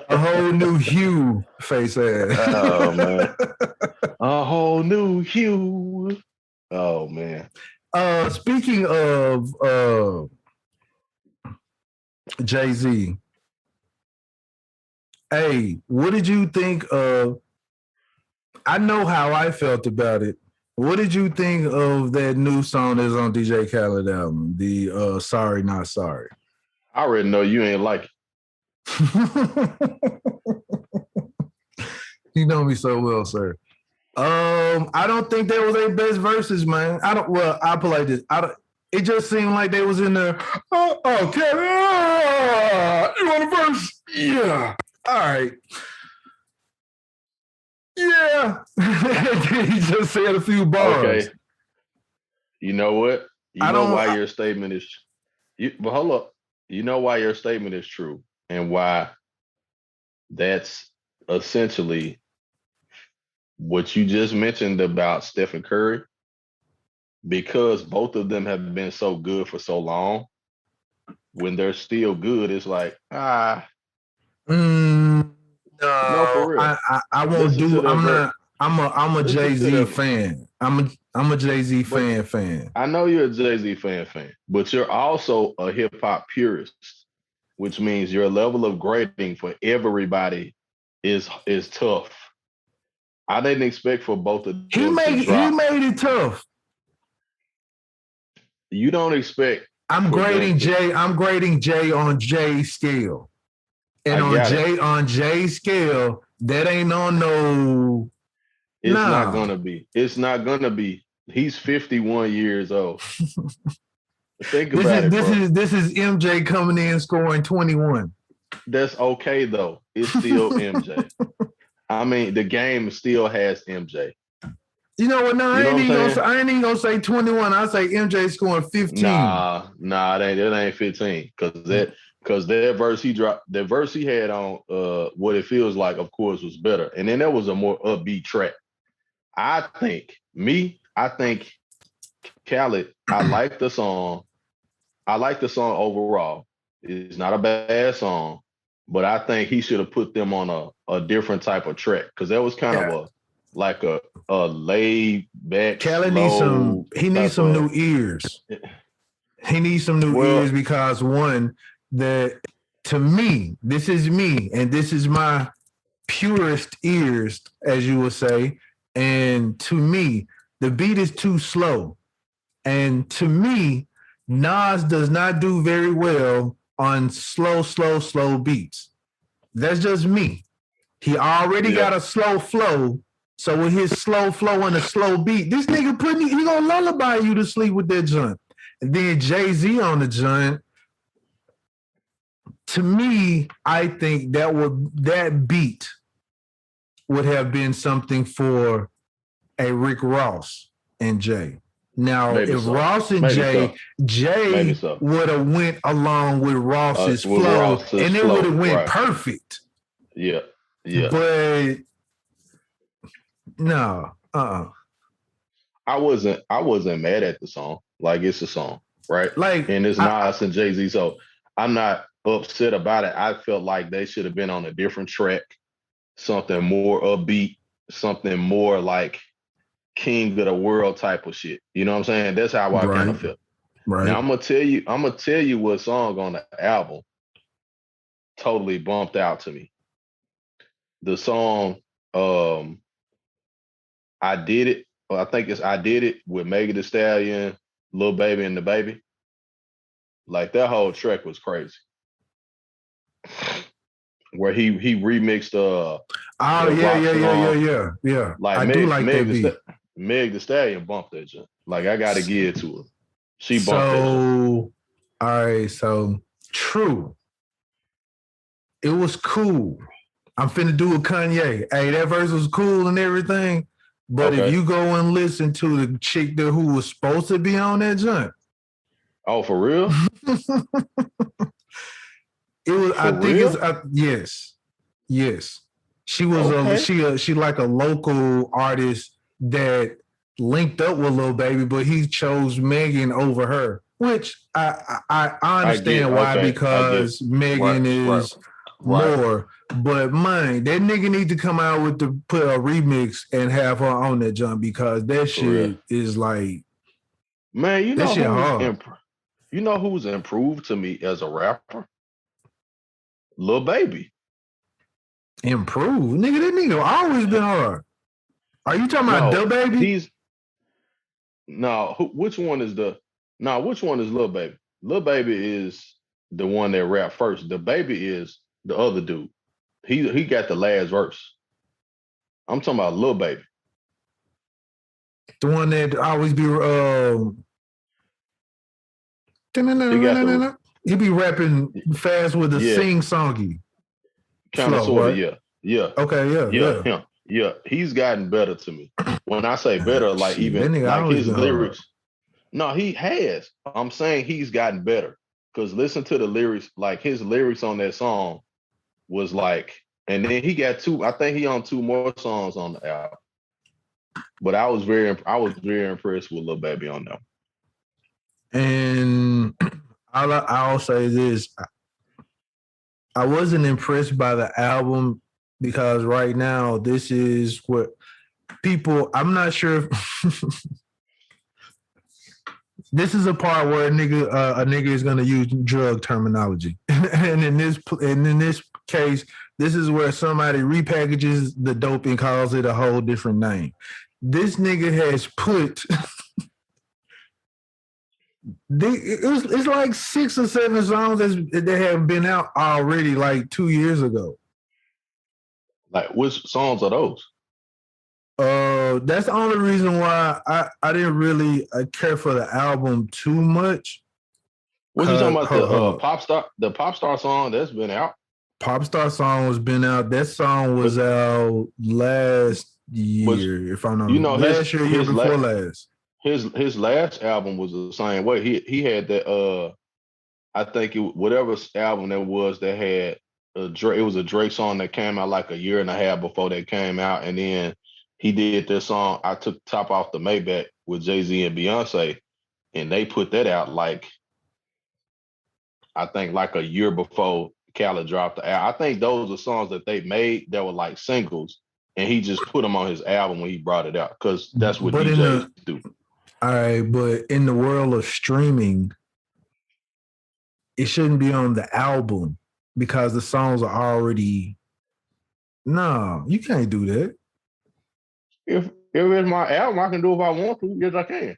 A whole new hue, face ass. Oh man. A whole new hue. Oh man. Speaking of Jay-Z, hey, what did you think of? I know how I felt about it. What did you think of that new song that's on DJ Khaled album, the Sorry Not Sorry? I already know you ain't like it. You know me so well, sir. I don't think that was their best verses, man. I'll put like this. It just seemed like they was in there. Okay. You want a verse? Yeah. All right. Yeah. He just said a few bars. Okay. You know what? Why your statement is but hold up. You know why your statement is true and why that's essentially what you just mentioned about Steph Curry, because both of them have been so good for so long. When they're still good, it's like, No, for real. I won't do. I'm a Jay-Z fan. I'm a Jay-Z fan. I know you're a Jay-Z fan, but you're also a hip hop purist, which means your level of grading for everybody is tough. I didn't expect for both of them He made it tough. You don't expect. I'm grading Jay on Jay scale. And on Jay scale, that ain't on no. It's not gonna be. It's not gonna be. He's 51 years old. Think This about is it, this bro. is this is MJ coming in scoring 21. That's okay though. It's still MJ. I mean, the game still has MJ. You know what? No, You know what I'm saying? I ain't even gonna say 21. I say MJ scoring 15. Nah, it ain't 15. Cause that verse he dropped, the verse he had on What It Feels Like, of course, was better. And then there was a more upbeat track. I think Khaled, I like the song. I like the song overall. It's not a bad song, but I think he should have put them on a different type of track because that was kind of a laid back, Khaled slow needs type some of. new ears. He needs some new Well, ears because one, that to me, this is me, and this is my purest ears, as you would say. And to me, the beat is too slow. And to me, Nas does not do very well on slow beats. That's just me. He already got a slow flow. So with his slow flow and a slow beat, this nigga he gonna lullaby you to sleep with that joint. And then Jay-Z on the joint. To me, I think that beat would have been something for a Rick Ross and Jay. Now, maybe if so. Ross and Maybe Jay so. would have went along with Ross's flow, and it would have went perfect. Yeah. But no, I wasn't mad at the song. Like it's a song, right? Like, and it's Nas and Jay-Z, so I'm not upset about it. I felt like they should have been on a different track, something more upbeat, something more like King of the World type of shit. You know what I'm saying? That's how I kind of felt. Right. Now I'm gonna tell you what song on the album totally bumped out to me. The song I Did It. I think it's I Did It with Megan Thee Stallion, Lil Baby and the Baby. Like that whole track was crazy. Where he remixed yeah. Like I do like that beat. Meg Thee Stallion bumped that jump. Like I gotta give it to her. She bumped that jump. All right, so true. It was cool. I'm finna do a Kanye. Hey, that verse was cool and everything. But if you go and listen to the chick who was supposed to be on that joint. Oh, for real? It was. Yes. She was she like a local artist that linked up with Lil Baby, but he chose Megan over her, which I understand why, because Megan is more. But man, that nigga need to come out put a remix and have her on that jump, because that shit is like, man, you know shit hard. You know who's improved to me as a rapper? Lil Baby. Improved? Nigga, that nigga always been hard. Are you talking about Da Baby? Which one is Lil Baby? Lil Baby is the one that rapped first. The Baby is the other dude. He got the last verse. I'm talking about Lil Baby. The one that always be he be rapping fast with a sing-songy kind of sort of, right? Yeah. Okay, yeah. Him. Yeah, he's gotten better to me. When I say better, like even like his lyrics. No, he has. I'm saying he's gotten better. Because listen to the lyrics, like his lyrics on that song was like, and then he got I think he on 2 more songs on the album. But I was very impressed with Lil Baby on them. And I'll say this. I wasn't impressed by the album because right now this is what people, I'm not sure if this is a part where a nigga is going to use drug terminology. And in this case, this is where somebody repackages the dope and calls it a whole different name. This nigga has put it's like 6 or 7 songs that have been out already, like 2 years ago. Like, which songs are those? That's the only reason why I didn't really care for the album too much. What you talking about? Hold The pop star song that's been out. Pop Star song has been out. That song was out last year, if I'm not last year before last. His last album was the same way. He had that I think whatever album that was that had it was a Drake song that came out like a year and a half before that came out, and then he did this song I Took Top Off the Maybach with Jay-Z and Beyonce, and they put that out like I think like a year before Khaled dropped the album. I think those are songs that they made that were like singles, and he just put them on his album when he brought it out because that's what DJs do. All right, but in the world of streaming, it shouldn't be on the album because the songs are already. No, you can't do that. If it's my album, I can do it if I want to. Yes, I can.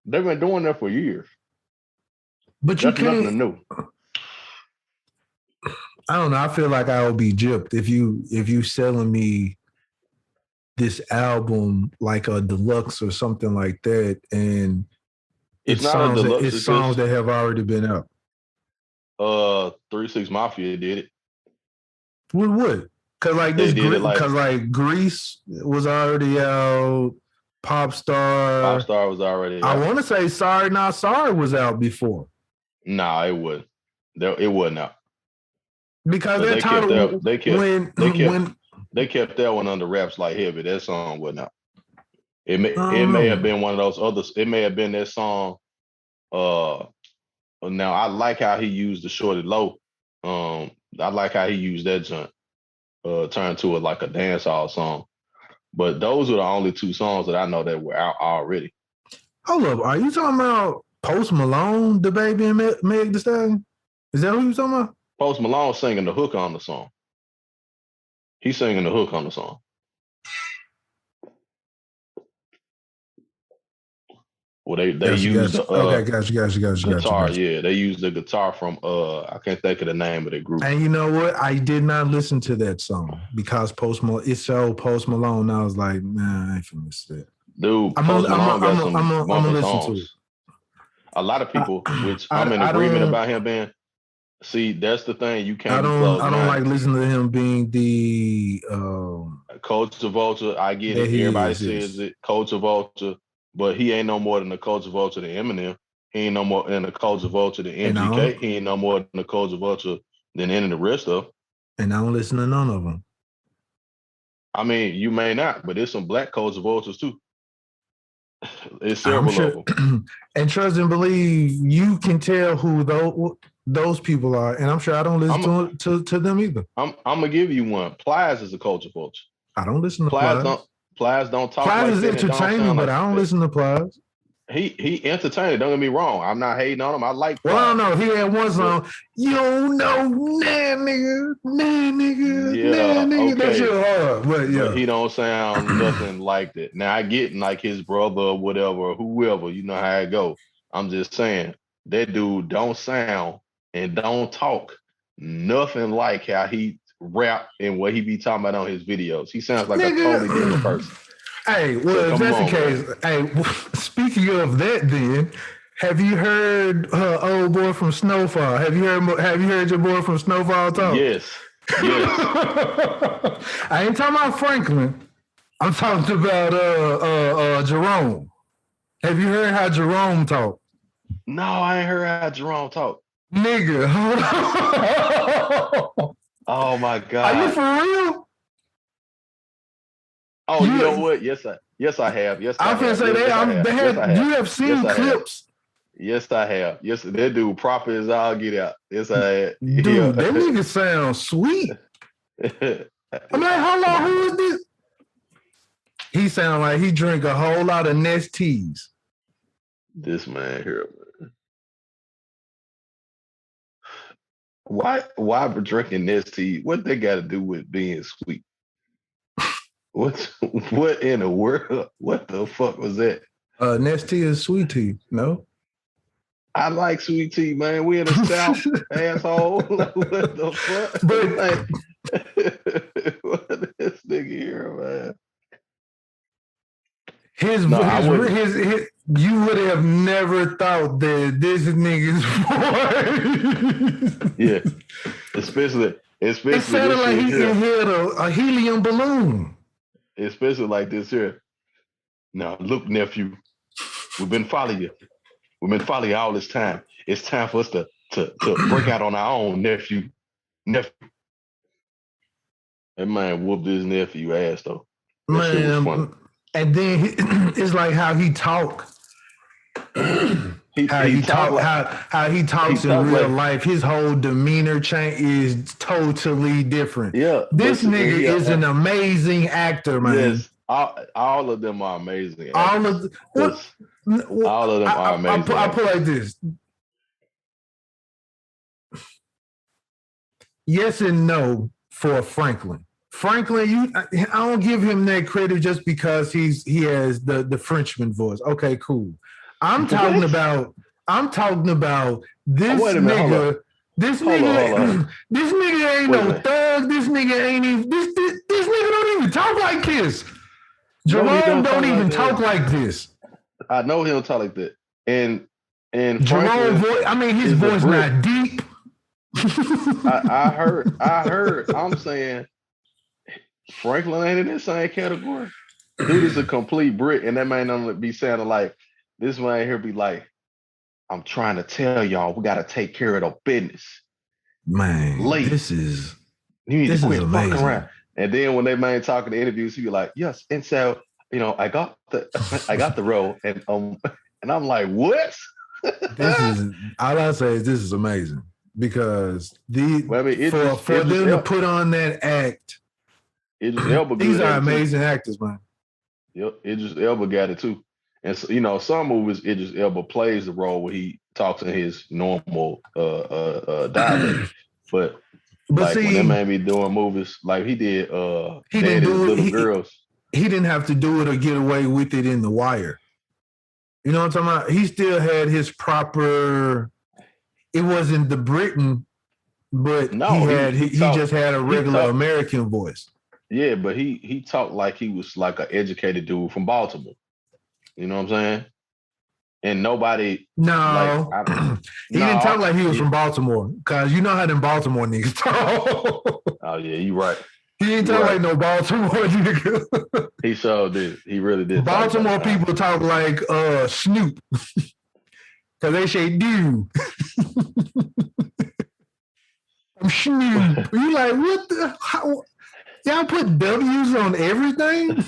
They've been doing that for years. But that's nothing new. I don't know. I feel like I would be gypped if you selling me this album like a deluxe or something like that, and it's not a deluxe. It's songs that have already been out. 3 6 Mafia did it. With what? Because like Grease was already out. Pop Star was already out. I want to say Sorry Not Sorry was out before. Nah, it wouldn't. It wasn't out. Because they kept that one under wraps like heavy. That song wasn't out. It may have been one of those others. It may have been that song. Now I like how he used the Shorty Low. I like how he used that joint. Turned to it like a dancehall song. But those are the only two songs that I know that were out already. Hold up, are you talking about Post Malone, the Baby, and Meg Thee Stallion? Is that who you talking about? Post Malone singing the hook on the song. He's singing the hook on the song. Well, they use the guitar. Yeah, they use the guitar from I can't think of the name of the group. And you know what? I did not listen to that song because Post Malone. It showed Post Malone. And I was like, nah, I ain't finna listen to that. Dude, Post Malone got some bumping songs. A lot of people, which I'm in agreement about him being. See, that's the thing. You can't. I don't like listening to him being the Culture Vulture. I get it. Everybody says it. Culture Vulture, but he ain't no more than the Culture Vulture than Eminem. He ain't no more than the Culture Vulture than MGK. He ain't no more than the Culture Vulture than any of the rest of them. And I don't listen to none of them. I mean, you may not, but there's some black Culture Vultures too. It's several of them. And trust and believe, you can tell who those people are, and I'm sure I don't listen to them either. I'm gonna give you one. Plies is a Culture Vulture. I don't listen to Plies. Plies don't talk. Plies is entertaining, but I don't listen to Plies. He entertaining. Don't get me wrong. I'm not hating on him. I like Plies. Well, no, he had one song. You don't know, nah, nigga. Okay. That shit hard, but yeah. But he don't sound nothing like that. Now I get like his brother or whatever, or whoever. You know how it go. I'm just saying that dude don't sound and don't talk nothing like how he rap and what he be talking about on his videos. He sounds like a totally different person. Hey, well, if that's the case, hey, speaking of that, then have you heard old boy from Snowfall? Have you heard your boy from Snowfall talk? Yes. I ain't talking about Franklin. I'm talking about Jerome. Have you heard how Jerome talk? No, I ain't heard how Jerome talk. Nigga, hold on. Oh my God. Are you for real? Oh, you know what? Yes, I have. Yes, I have. I was gonna say you have seen clips. Yes, I have. Yes, that dude proper as all get out. Yes, I have. Dude, that nigga sounds sweet. I'm like, hold on, who is this? He sound like he drink a whole lot of Nesteas. This man here, man. Why for drinking Nestea? What they got to do with being sweet? What in the world? What the fuck was that? Nestea is sweet tea, no? I like sweet tea, man. We in the South, asshole. What the fuck? But like, what this nigga here, man? His you would have never thought that this nigga's voice. Yeah, especially It sounded like he inhaled a helium balloon. Especially like this here. Now, look, nephew, we've been following you. We've been following you all this time. It's time for us to break out on our own, nephew. That man whooped his nephew ass though. That shit was funny. And then it's like how he talk. How he talks in real life. His whole demeanor change is totally different. Yeah, this nigga is an amazing actor, man. Yes, all of them are amazing. All of them are amazing. I put like this. Yes and no for Franklin. Franklin, I don't give him that credit just because he has the Frenchman voice. Okay, cool. I'm talking about this nigga. This nigga ain't no thug. This nigga ain't even this nigga don't even talk like this. Jerome don't even talk like this. I know he don't talk like that. And Jerome voice, I mean his voice not deep. I heard. I'm saying Franklin ain't in the same category. Dude is a complete brick, and that man don't be sounding like this man here be like, I'm trying to tell y'all we gotta take care of the business. Man, this is fucking around. And then when they man talking to interviews, he be like, yes, and so I got the role, and I'm like, what? This is all I say is this is amazing because for them to put on that act, these are amazing actors, man. Yep, Idris Elba got it too. And so, some movies Idris Elba plays the role where he talks in his normal dialect. But like see, when that man be doing movies like he did Little Girls. He didn't have to do it or get away with it in The Wire. You know what I'm talking about? He still had his proper, it wasn't the Britain, but he just had a regular American voice. Yeah, but he talked like he was like an educated dude from Baltimore. You know what I'm saying? And nobody. No, he didn't talk like he was from Baltimore because you know how them Baltimore niggas talk. Oh yeah, you right. He didn't talk like no Baltimore nigga. He sure did. He really did. Baltimore people talk like Snoop because they say dude. I'm Snoop. You like what the? How, y'all put W's on everything?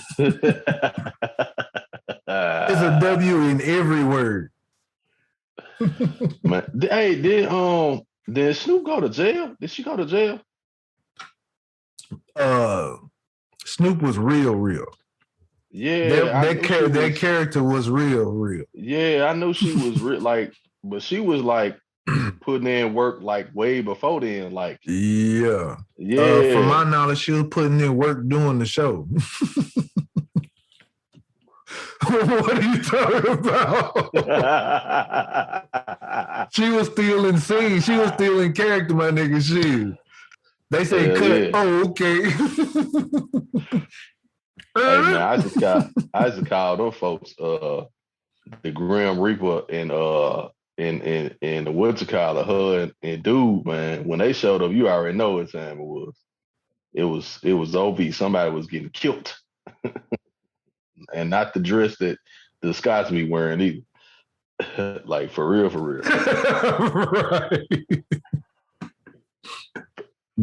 There's a W in every word. Man, hey, did Snoop go to jail? Did she go to jail? Snoop was real. Yeah, that character was real. Yeah, I knew she was real. But she was like putting in work like way before then. Like, yeah. From my knowledge, she was putting in work doing the show. What are you talking about? She was still in scene. She was still in character, my nigga. Shit. They say cut. Yeah. Oh, okay. Hey man, I just call those folks the Grim Reaper and the what's it called, her and dude, man. When they showed up, you already know what time it was. It was OB. Somebody was getting killed. And not the dress that the Scots be wearing either. Like for real. Right.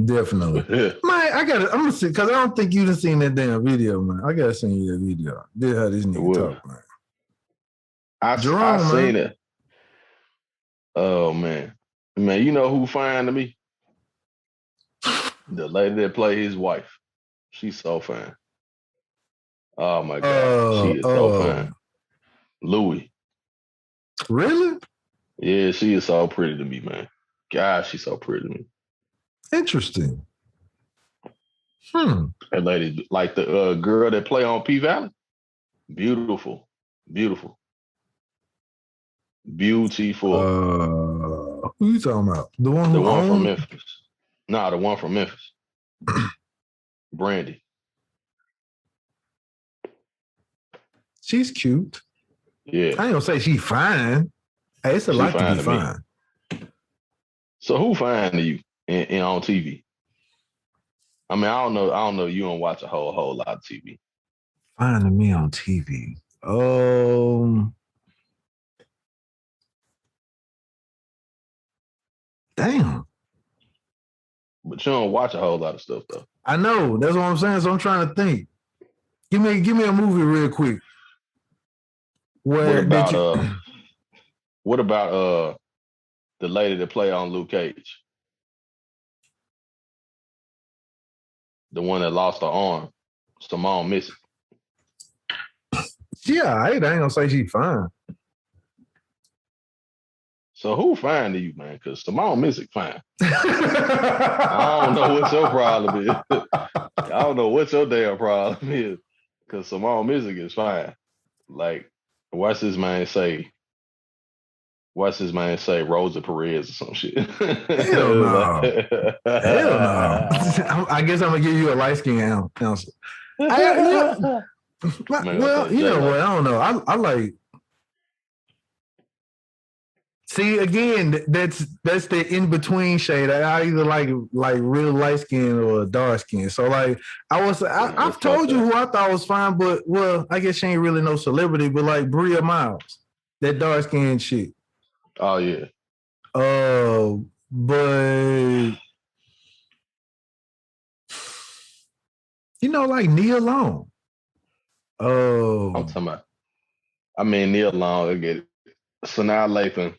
Definitely. Man, I'm gonna see because I don't think you've seen that damn video, man. I gotta send you that video. Did how this nigga talk, man. I seen it. Oh man, you know who fine to me? The lady that played his wife. She's so fine. Oh my God, she is so fine. Louis. Really? Yeah, she is so pretty to me, man. God, she's so pretty to me. Interesting. That lady, like the girl that play on P Valley, beautiful. Who you talking about? The one from Memphis. Nah, the one from Memphis. Brandy. She's cute. Yeah. I ain't gonna say she's fine. Hey, it's a lot to be fine. So who fine to you in on TV? I mean, I don't know. You don't watch a whole lot of TV. Fine to me on TV. Damn. But you don't watch a whole lot of stuff though. I know. That's what I'm saying. So I'm trying to think. Give me a movie real quick. What about the lady that played on Luke Cage? The one that lost her arm. Simone Missick. Yeah, I ain't gonna say she's fine. So who fine to you, man? Because Simone Missick fine. I don't know what your problem is. I don't know what your damn problem is. Because Simone Missick is fine. Like, what's his man say? Rosa Perez or some shit? Hell no. Hell no. I guess I'm gonna give you a light skin answer. Well, you know what? I don't know. I like. See, again, that's the in between shade. I either like real light skin or dark skin. So like I've told you who I thought was fine, but I guess she ain't really no celebrity, but like Bria Miles, that dark skin shit. Oh yeah. But you know, like Nia Long. Oh, I'm talking about. I mean Nia Long. I get it. Sanaa Lathan.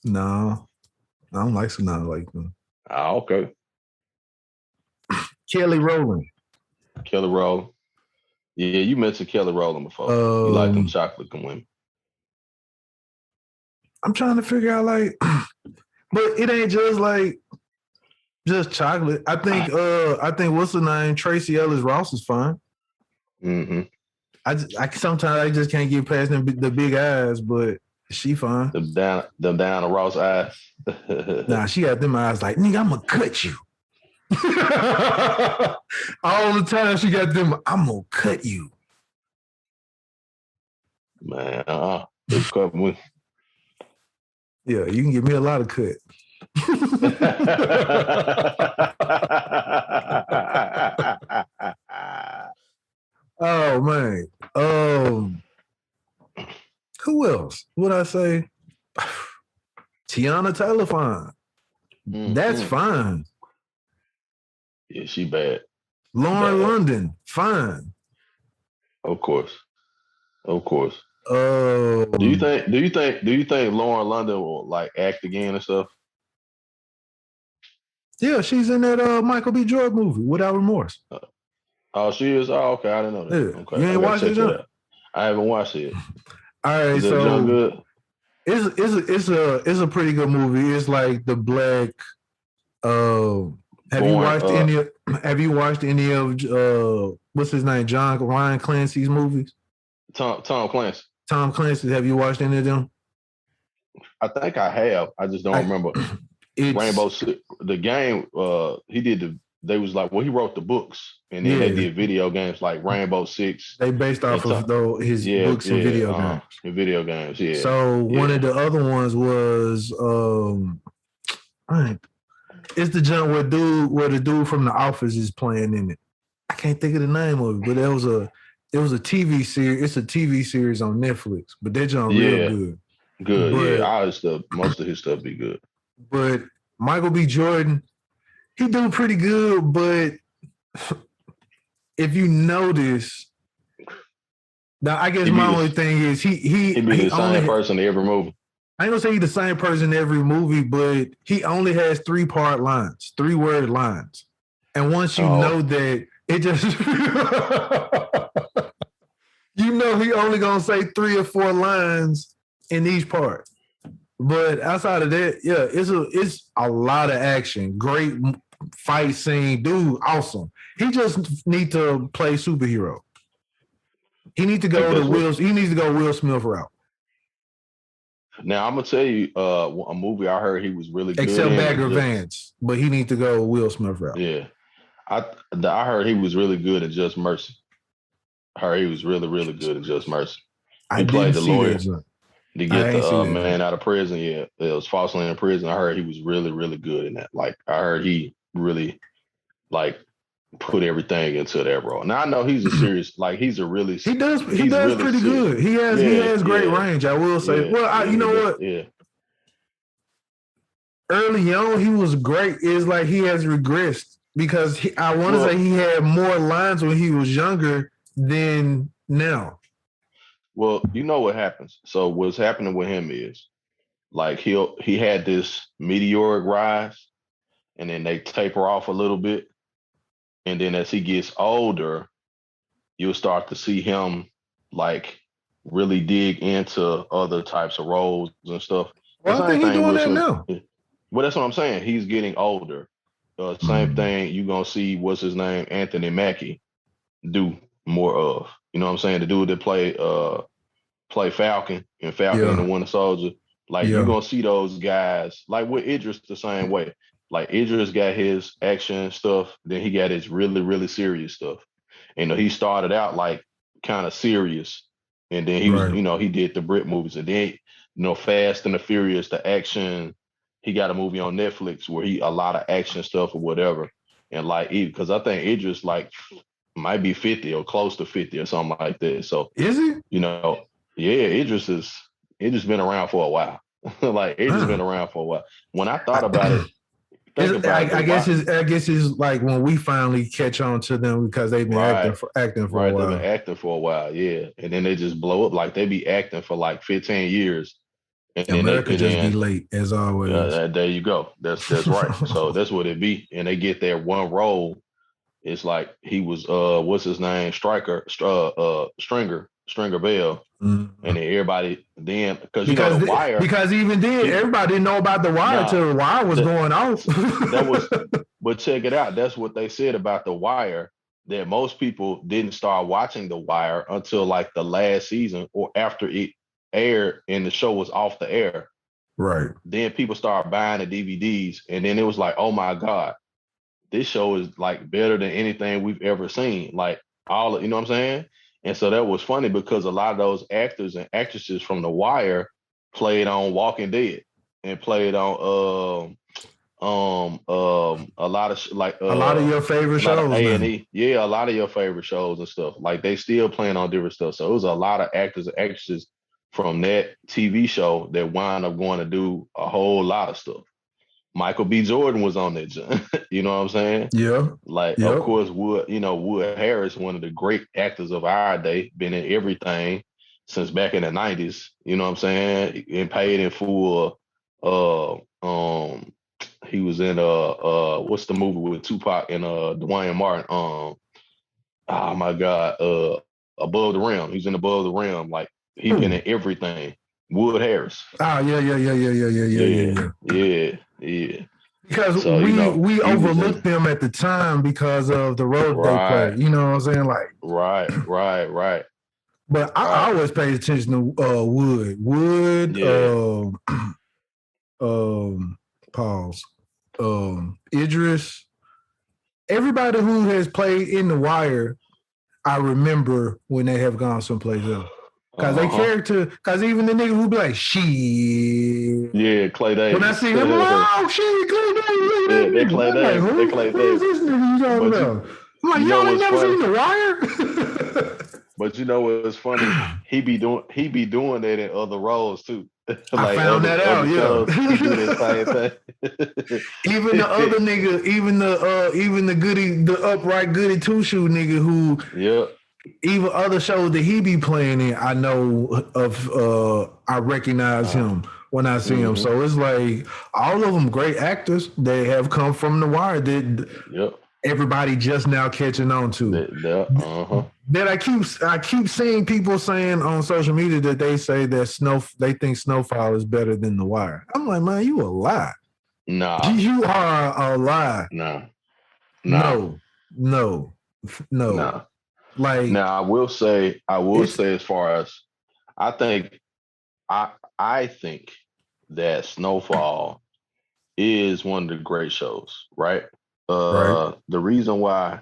No, I don't like Sanaa Lathan. Ah, okay. Kelly Rowland. Yeah, you mentioned Kelly Rowland before. You like them chocolate women. I'm trying to figure out like, but it ain't just chocolate. I think what's her name? Tracy Ellis Ross is fine. Mm-hmm. I sometimes I just can't get past the big eyes, but she fine. Them down the Ross eyes. Nah, she got them eyes like, nigga, I'm gonna cut you. All the time she got them, I'm gonna cut you. Man, it's cut me. Yeah, you can give me a lot of cut. Oh man. Who else would I say? Tiana Taylor fine. That's fine. Yeah, she bad. Lauren London, fine. Of course. Do you think Lauren London will like act again and stuff? Yeah, she's in that Michael B. Jordan movie, Without Remorse. Oh, she is? Oh, okay. I didn't know that. Yeah. Okay. You ain't watched it, John? I haven't watched it. All right, is that John good? It's a pretty good movie. It's like the black. Have you watched any of what's his name? Ryan Clancy's movies? Tom Clancy. Tom Clancy. Have you watched any of them? I think I have. I just don't remember. Rainbow Six. The game. He did They was like, well, he wrote the books, and then they did video games like Rainbow Six. They based off of his books and video games. And video games, yeah. So one of the other ones was it's the jump where the dude from The Office is playing in it. I can't think of the name of it, but it was a TV series. It's a TV series on Netflix, but that jump real good. Good, but, yeah. Most of his stuff be good. But Michael B. Jordan, he do pretty good, but if you notice, now I guess my only thing is he be the same person in every movie. I ain't gonna say he's the same person in every movie, but he only has 3-part lines, 3-word lines. And once you know that, it just you know he only gonna say 3 or 4 lines in each part. But outside of that, yeah, it's a lot of action. Great fight scene, dude, awesome. He just need to play superhero. He needs to go Will Smith route. Now I'm gonna tell you a movie I heard he was really good in. Except Bagger Vance, but he needs to go Will Smith route. Yeah. I heard he was really good at Just Mercy. I heard he was really, really good at Just Mercy. I He played didn't the see lawyer that. to I get ain't see the that. man out of prison. Yeah, it was falsely in prison. I heard he was really, really good in that. Like I heard he really like put everything into that role. Now I know he's a serious, like he's a really, He does he's really pretty serious. good. He Yeah, has great yeah, range. I will say. yeah, Well, yeah. you know what? Yeah. Early on, he was great. It's like he has regressed because I want to say he had more lines when he was younger than now. Well, you know what happens. So what's happening with him is like he had this meteoric rise, and then they taper off a little bit, and then as he gets older, you'll start to see him like really dig into other types of roles and stuff. The Well, I same think he's thing doing Will that Smith. now. Well, that's what I'm saying. He's getting older. Same thing you're gonna see, what's his name, Anthony Mackie, do more of. You know what I'm saying? The dude that play Falcon and Falcon and the Winter Soldier. Like you're gonna see those guys, like with Idris the same way. Like Idris got his action stuff, then he got his really, really serious stuff. And he started out like kind of serious. And then he was, he did the Brit movies. And then, Fast and the Furious, the action, he got a movie on Netflix where a lot of action stuff or whatever. And like, because I think Idris like might be 50 or close to 50 or something like that. So is he? Yeah, Idris been around for a while. Like Idris been around for a while. When I thought about it, I guess it's like when we finally catch on to them because they've been acting for a while. They've been acting for a while, yeah. And then they just blow up. Like they be acting for like 15 years. And America be late as always. There you go. That's right. So that's what it be. And they get their one role. It's like he was what's his name? Stringer Bell. And then everybody because The Wire. Because even then, everybody didn't know about The Wire until The Wire was going off. But check it out. That's what they said about The Wire, that most people didn't start watching The Wire until like the last season or after it aired and the show was off the air. Right. Then people started buying the DVDs, and then it was like, oh my God, this show is like better than anything we've ever seen. Like you know what I'm saying? And so that was funny because a lot of those actors and actresses from The Wire played on Walking Dead and played on a lot of a lot of your favorite shows. A&E. Yeah, a lot of your favorite shows and stuff. Like they still playing on different stuff. So it was a lot of actors and actresses from that TV show that wound up going to do a whole lot of stuff. Michael B. Jordan was on that. You know what I'm saying? Yeah. Of course, Wood Harris, one of the great actors of our day, been in everything since back in the 90s. You know what I'm saying? And paid in full. He was in what's the movie with Tupac and Dwayne Martin? Oh my God, Above the Rim. He's in Above the Rim. Like he's been in everything. Wood Harris. Oh Yeah. Because we overlooked them at the time because of the role they played. You know what I'm saying? Like right. But I always paid attention to Wood. Pause. Idris. Everybody who has played in The Wire, I remember when they have gone someplace else. Because they character, because even the nigga who be like, shit. Yeah, Clay Davis. When I see him, oh, shit, Clay Davis. Yeah, they Clay Davis. Like, who is this nigga you talking about? I'm like, y'all ain't never seen The Wire? But you know what's funny? He be doing that in other roles too. Like I found that out. Shows, he do the same thing. Even the other nigga, even the Goodie, the upright Goody two shoe nigga who. Yeah. Even other shows that he be playing in, I know of. I recognize him when I see him. So it's like all of them great actors. They have come from The Wire. That everybody just now catching on to. That I keep seeing people saying on social media that they say that they think Snowfall is better than The Wire. I'm like, man, you a lie. Nah, you are a lie. No. Like now, I will say as far as I think that Snowfall is one of the great shows, right? The reason why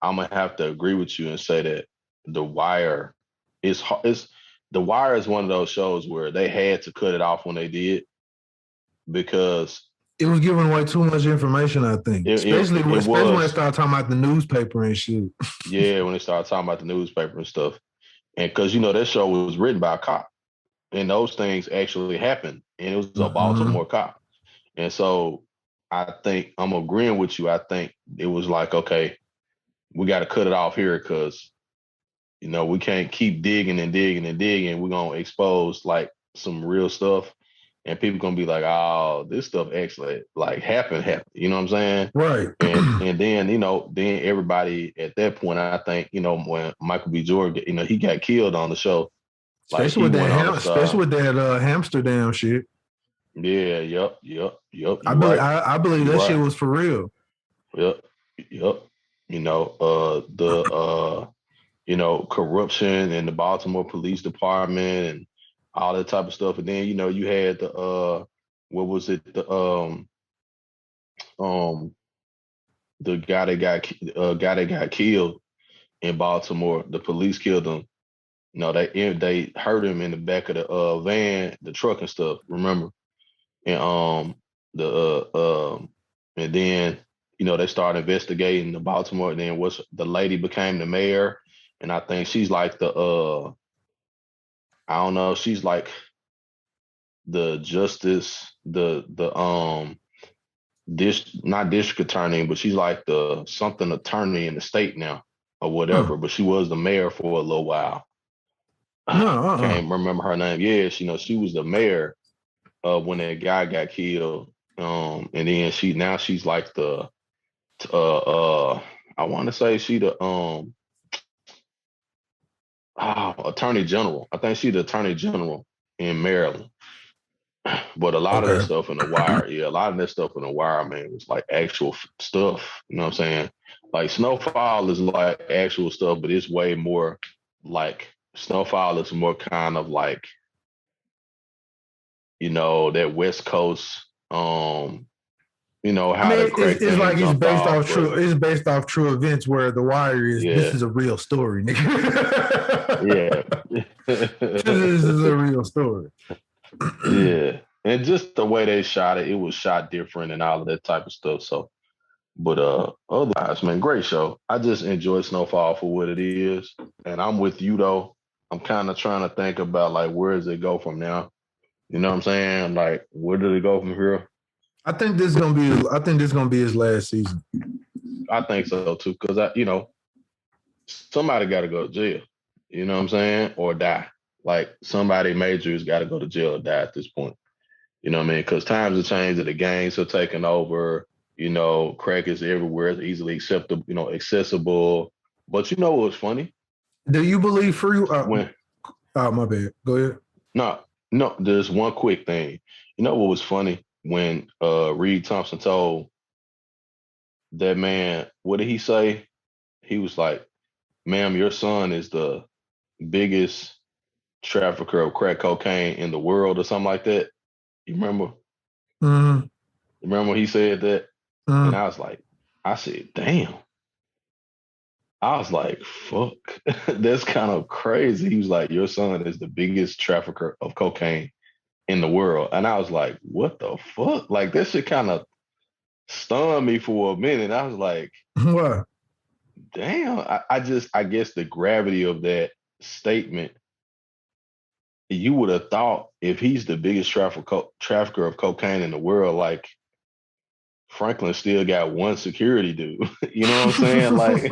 I'm gonna have to agree with you and say that The Wire is The Wire is one of those shows where they had to cut it off when they did because It was giving away too much information, I think. Especially when they started talking about the newspaper and shit. Yeah, when they started talking about the newspaper and stuff. And because, that show was written by a cop. And those things actually happened. And it was a Baltimore cop. And so I think I'm agreeing with you. I think it was like, okay, we got to cut it off here because, we can't keep digging and digging and digging. We're going to expose like some real stuff. And people going to be like, oh, this stuff actually like happened. You know what I'm saying? Right. And then, then everybody at that point, I think, when Michael B. Jordan, he got killed on the show. Especially with that Amsterdam shit. Yeah, yep. I believe that shit was for real. Yep. Corruption in the Baltimore Police Department and all that type of stuff. And then, you had the what was it? The guy that got killed in Baltimore. The police killed him. They hurt him in the back of the van, the truck and stuff. Remember? And and then they started investigating the Baltimore. And then the lady became the mayor, and I think she's like the I don't know, she's like the justice, not district attorney, but she's like the something attorney in the state now or whatever. But she was the mayor for a little while. Can't remember her name. Yeah, she was the mayor when that guy got killed. And then she's like the I want to say she the attorney general. I think she's the attorney general in Maryland. But a lot of that stuff in The Wire, man, was like actual stuff. You know what I'm saying? Like Snowfall is like actual stuff, but it's way more like Snowfall is more kind of like, that West Coast, how it's like it's based off true. It's based off true events. Where The Wire is, this is a real story, nigga. Yeah, this is a real story. Yeah, and just the way they shot it was shot different and all of that type of stuff. So, but otherwise, man, great show. I just enjoy Snowfall for what it is, and I'm with you though. I'm kind of trying to think about like where does it go from now? You know what I'm saying? Like where did it go from here? I think this is gonna be his last season. I think so too, because somebody got to go to jail. You know what I'm saying? Or die. Like somebody major has got to go to jail or die at this point. You know what I mean? Because times are changing, the gangs are taking over. Crack is everywhere. It's easily acceptable. Accessible. But what's funny? Do you believe free? My bad. Go ahead. No. There's one quick thing. What was funny when Reed Thompson told that man? What did he say? He was like, "Ma'am, your son is the biggest trafficker of crack cocaine in the world," or something like that. You remember? Mm-hmm. Remember when he said that? Mm-hmm. And I said, damn. I was like, fuck, that's kind of crazy. He was like, your son is the biggest trafficker of cocaine in the world. And I was like, what the fuck? Like, that shit kind of stunned me for a minute. I was like, what? Damn. I guess the gravity of that statement, you would have thought if he's the biggest trafficker of cocaine in the world, like Franklin still got one security dude. You know what I'm saying? Like,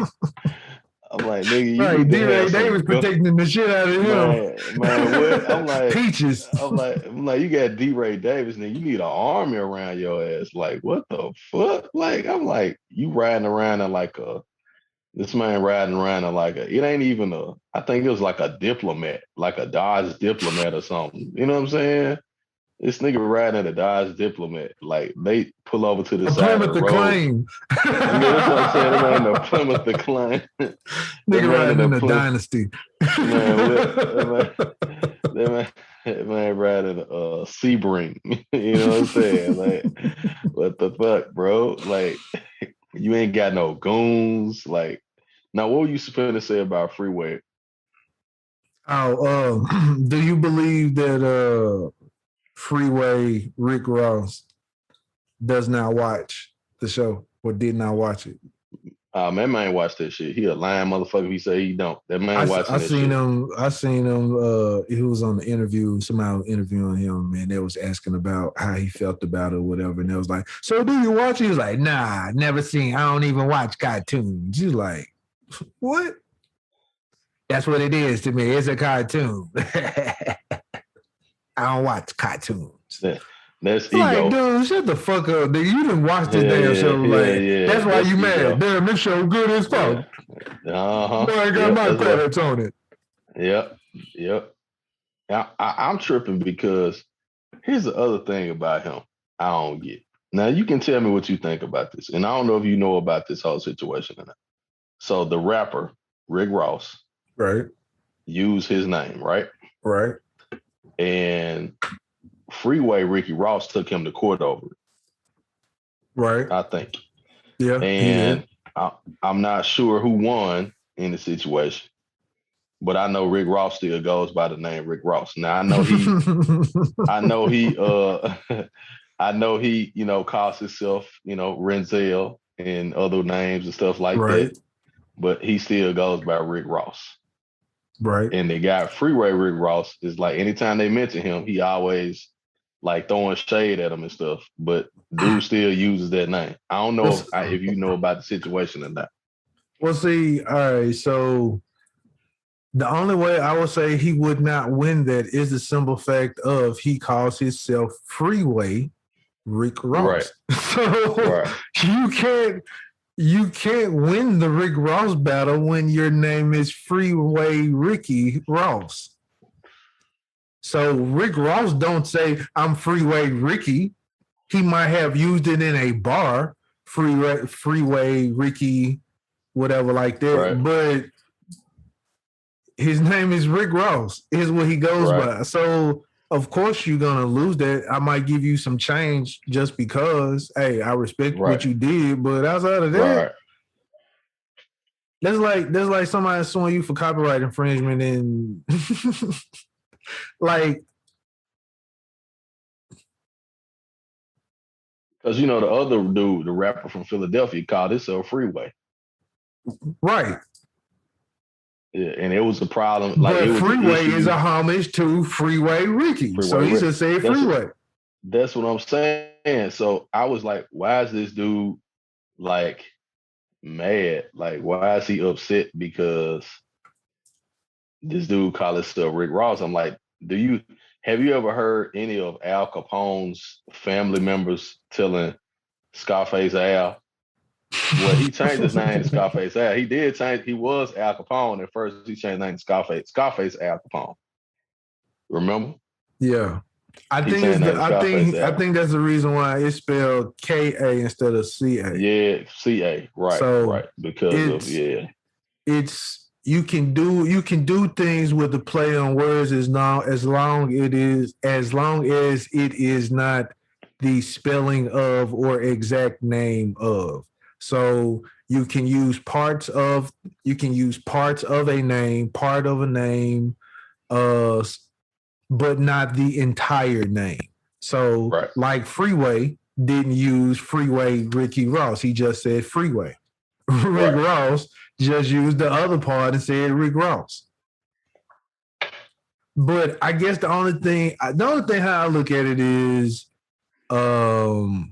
I'm like, nigga, you need to have they was protecting the shit out of him. Man, what? I'm like, peaches. I'm like, you got D-Ray Davis, nigga. You need an army around your ass. Like, what the fuck? Like, I'm like, you riding around in like this man riding around in like it ain't even I think it was like a diplomat, like a Dodge diplomat or something. You know what I'm saying? This nigga riding in a Dodge diplomat. Like, they pull over to the side of the road. Claim. Yeah, that's what I'm saying. They ran the Plymouth the Claim. Nigga riding in the Dynasty. Man riding a Sebring. You know what I'm saying? Like, what the fuck, bro? Like, you ain't got no goons. Like, now what were you supposed to say about Freeway Do you believe that Freeway Rick Ross does not watch the show or did not watch it? Man ain't watch that shit. He a lying motherfucker. If he say he don't. That man watching I that seen shit. I seen him. He was on the interview. Somebody was interviewing him, and they was asking about how he felt about it or whatever. And they was like, "So do you watch it?" He was like, "Nah, never seen. I don't even watch cartoons." He's like, "What?" That's what it is to me. It's a cartoon. I don't watch cartoons. That's ego. Like, dude, shut the fuck up. Dude, you didn't watch this damn show. That's why you mad. Damn, this show good as fuck. I got my credits on it. Yep. I'm tripping because here's the other thing about him I don't get. Now, you can tell me what you think about this. And I don't know if you know about this whole situation or not. So the rapper, Rick Ross, right, used his name, right? Right. And Freeway Ricky Ross took him to court over it. Right. I think. Yeah. And I'm not sure who won in the situation, but I know Rick Ross still goes by the name Rick Ross. Now I know he calls himself, Renzel and other names and stuff like that. But he still goes by Rick Ross. Right. And the guy Freeway Rick Ross is like, anytime they mention him, he always like throwing shade at him and stuff. But dude still uses that name. I don't know if you know about the situation or not. Well, see, all right. So the only way I would say he would not win that is the simple fact of he calls himself Freeway Rick Ross. Right. So you can't win the Rick Ross battle when your name is Freeway Ricky Ross. So Rick Ross don't say I'm Freeway Ricky. He might have used it in a bar, Freeway Ricky, whatever like that. Right. But his name is Rick Ross, is what he goes by. So of course you're gonna lose that. I might give you some change just because, hey, I respect what you did, but outside of that, that's like somebody suing you for copyright infringement and like, because the other dude, the rapper from Philadelphia, called himself Freeway. Right. Yeah, and it was a problem. Like, but Freeway is a homage to Freeway Ricky. So he should say Freeway. That's what I'm saying. So I was like, why is this dude like mad? Like, why is he upset because this dude called himself Rick Ross? I'm like, have you ever heard any of Al Capone's family members telling Scarface Al? Well, he changed his name to Scarface Al. He did change. He was Al Capone at first. He changed his name to Scarface. Scarface Al Capone. Remember? Yeah. I think that's the reason why it's spelled K-A instead of C-A. Yeah, C-A. Right. So right. Because it's you can do things with the play on words as long as it is not the spelling of or exact name of. So you can use parts of a name, but not the entire name. So like Freeway didn't use Freeway Ricky Ross. He just said Freeway. Rick Ross just used the other part and said Rick Ross. But I guess the only thing how I look at it is the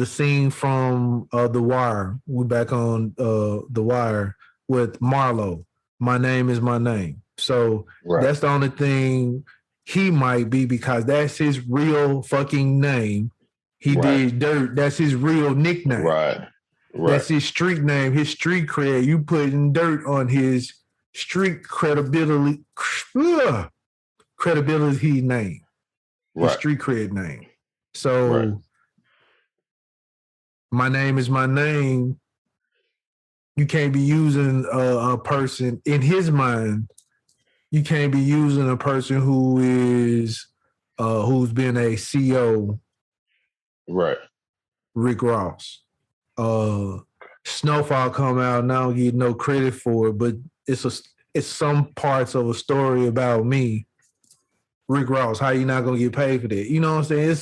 scene from The Wire. We're back on The Wire with Marlo. My name is my name. So that's the only thing he might be, because that's his real fucking name. He did dirt. That's his real nickname. Right. That's his street name, his street cred. You putting dirt on his street credibility name. His street cred name. So my name is my name. You can't be using a person in his mind. You can't be using a person who is who's been a CEO. Right. Rick Ross. Snowfall come out and I don't get no credit for it, but it's some parts of a story about me, Rick Ross. How you not gonna get paid for that? You know what I'm saying?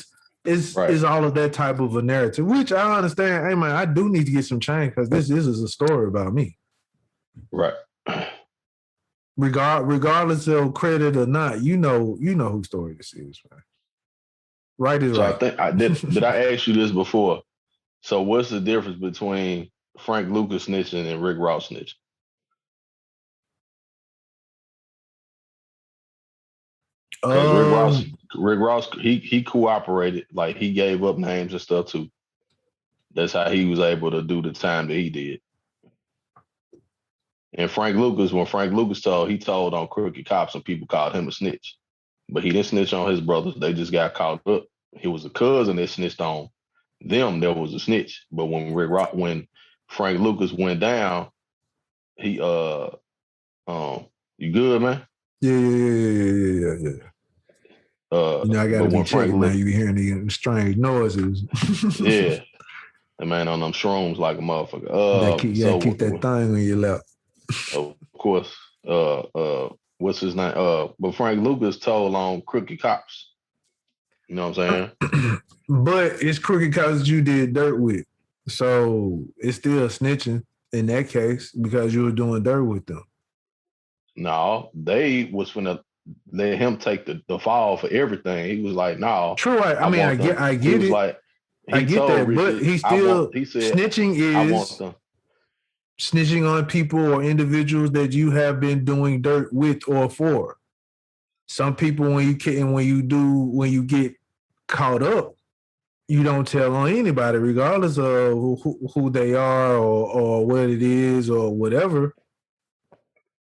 It's all of that type of a narrative, which I understand. Hey man, I do need to get some change because this is a story about me. Right. Regardless of credit or not, you know whose story this is, man. Right is right. I think I did I ask you this before? So what's the difference between Frank Lucas snitching and Rick Ross snitching? Because Rick Ross, he cooperated, like he gave up names and stuff too. That's how he was able to do the time that he did. And Frank Lucas, when Frank Lucas he told on crooked cops and people called him a snitch. But he didn't snitch on his brothers. They just got caught up. He was a cousin that snitched on them. There was a snitch. But when Frank Lucas went down, he you good, man? Yeah. I gotta be checking, man. You be hearing the strange noises. Yeah. The man on them shrooms like a motherfucker. Keep that thing on your lap. Of course. What's his name? But Frank Lucas told on crooked cops. You know what I'm saying? But it's crooked cops that you did dirt with. So it's still snitching in that case because you were doing dirt with them. No, they was finna let him take the fall for everything. He was like, no. True, I mean, I get it. Like, I get that, but he said snitching is snitching on people or individuals that you have been doing dirt with or for. Some people, when you get caught up, you don't tell on anybody, regardless of who they are or what it is or whatever.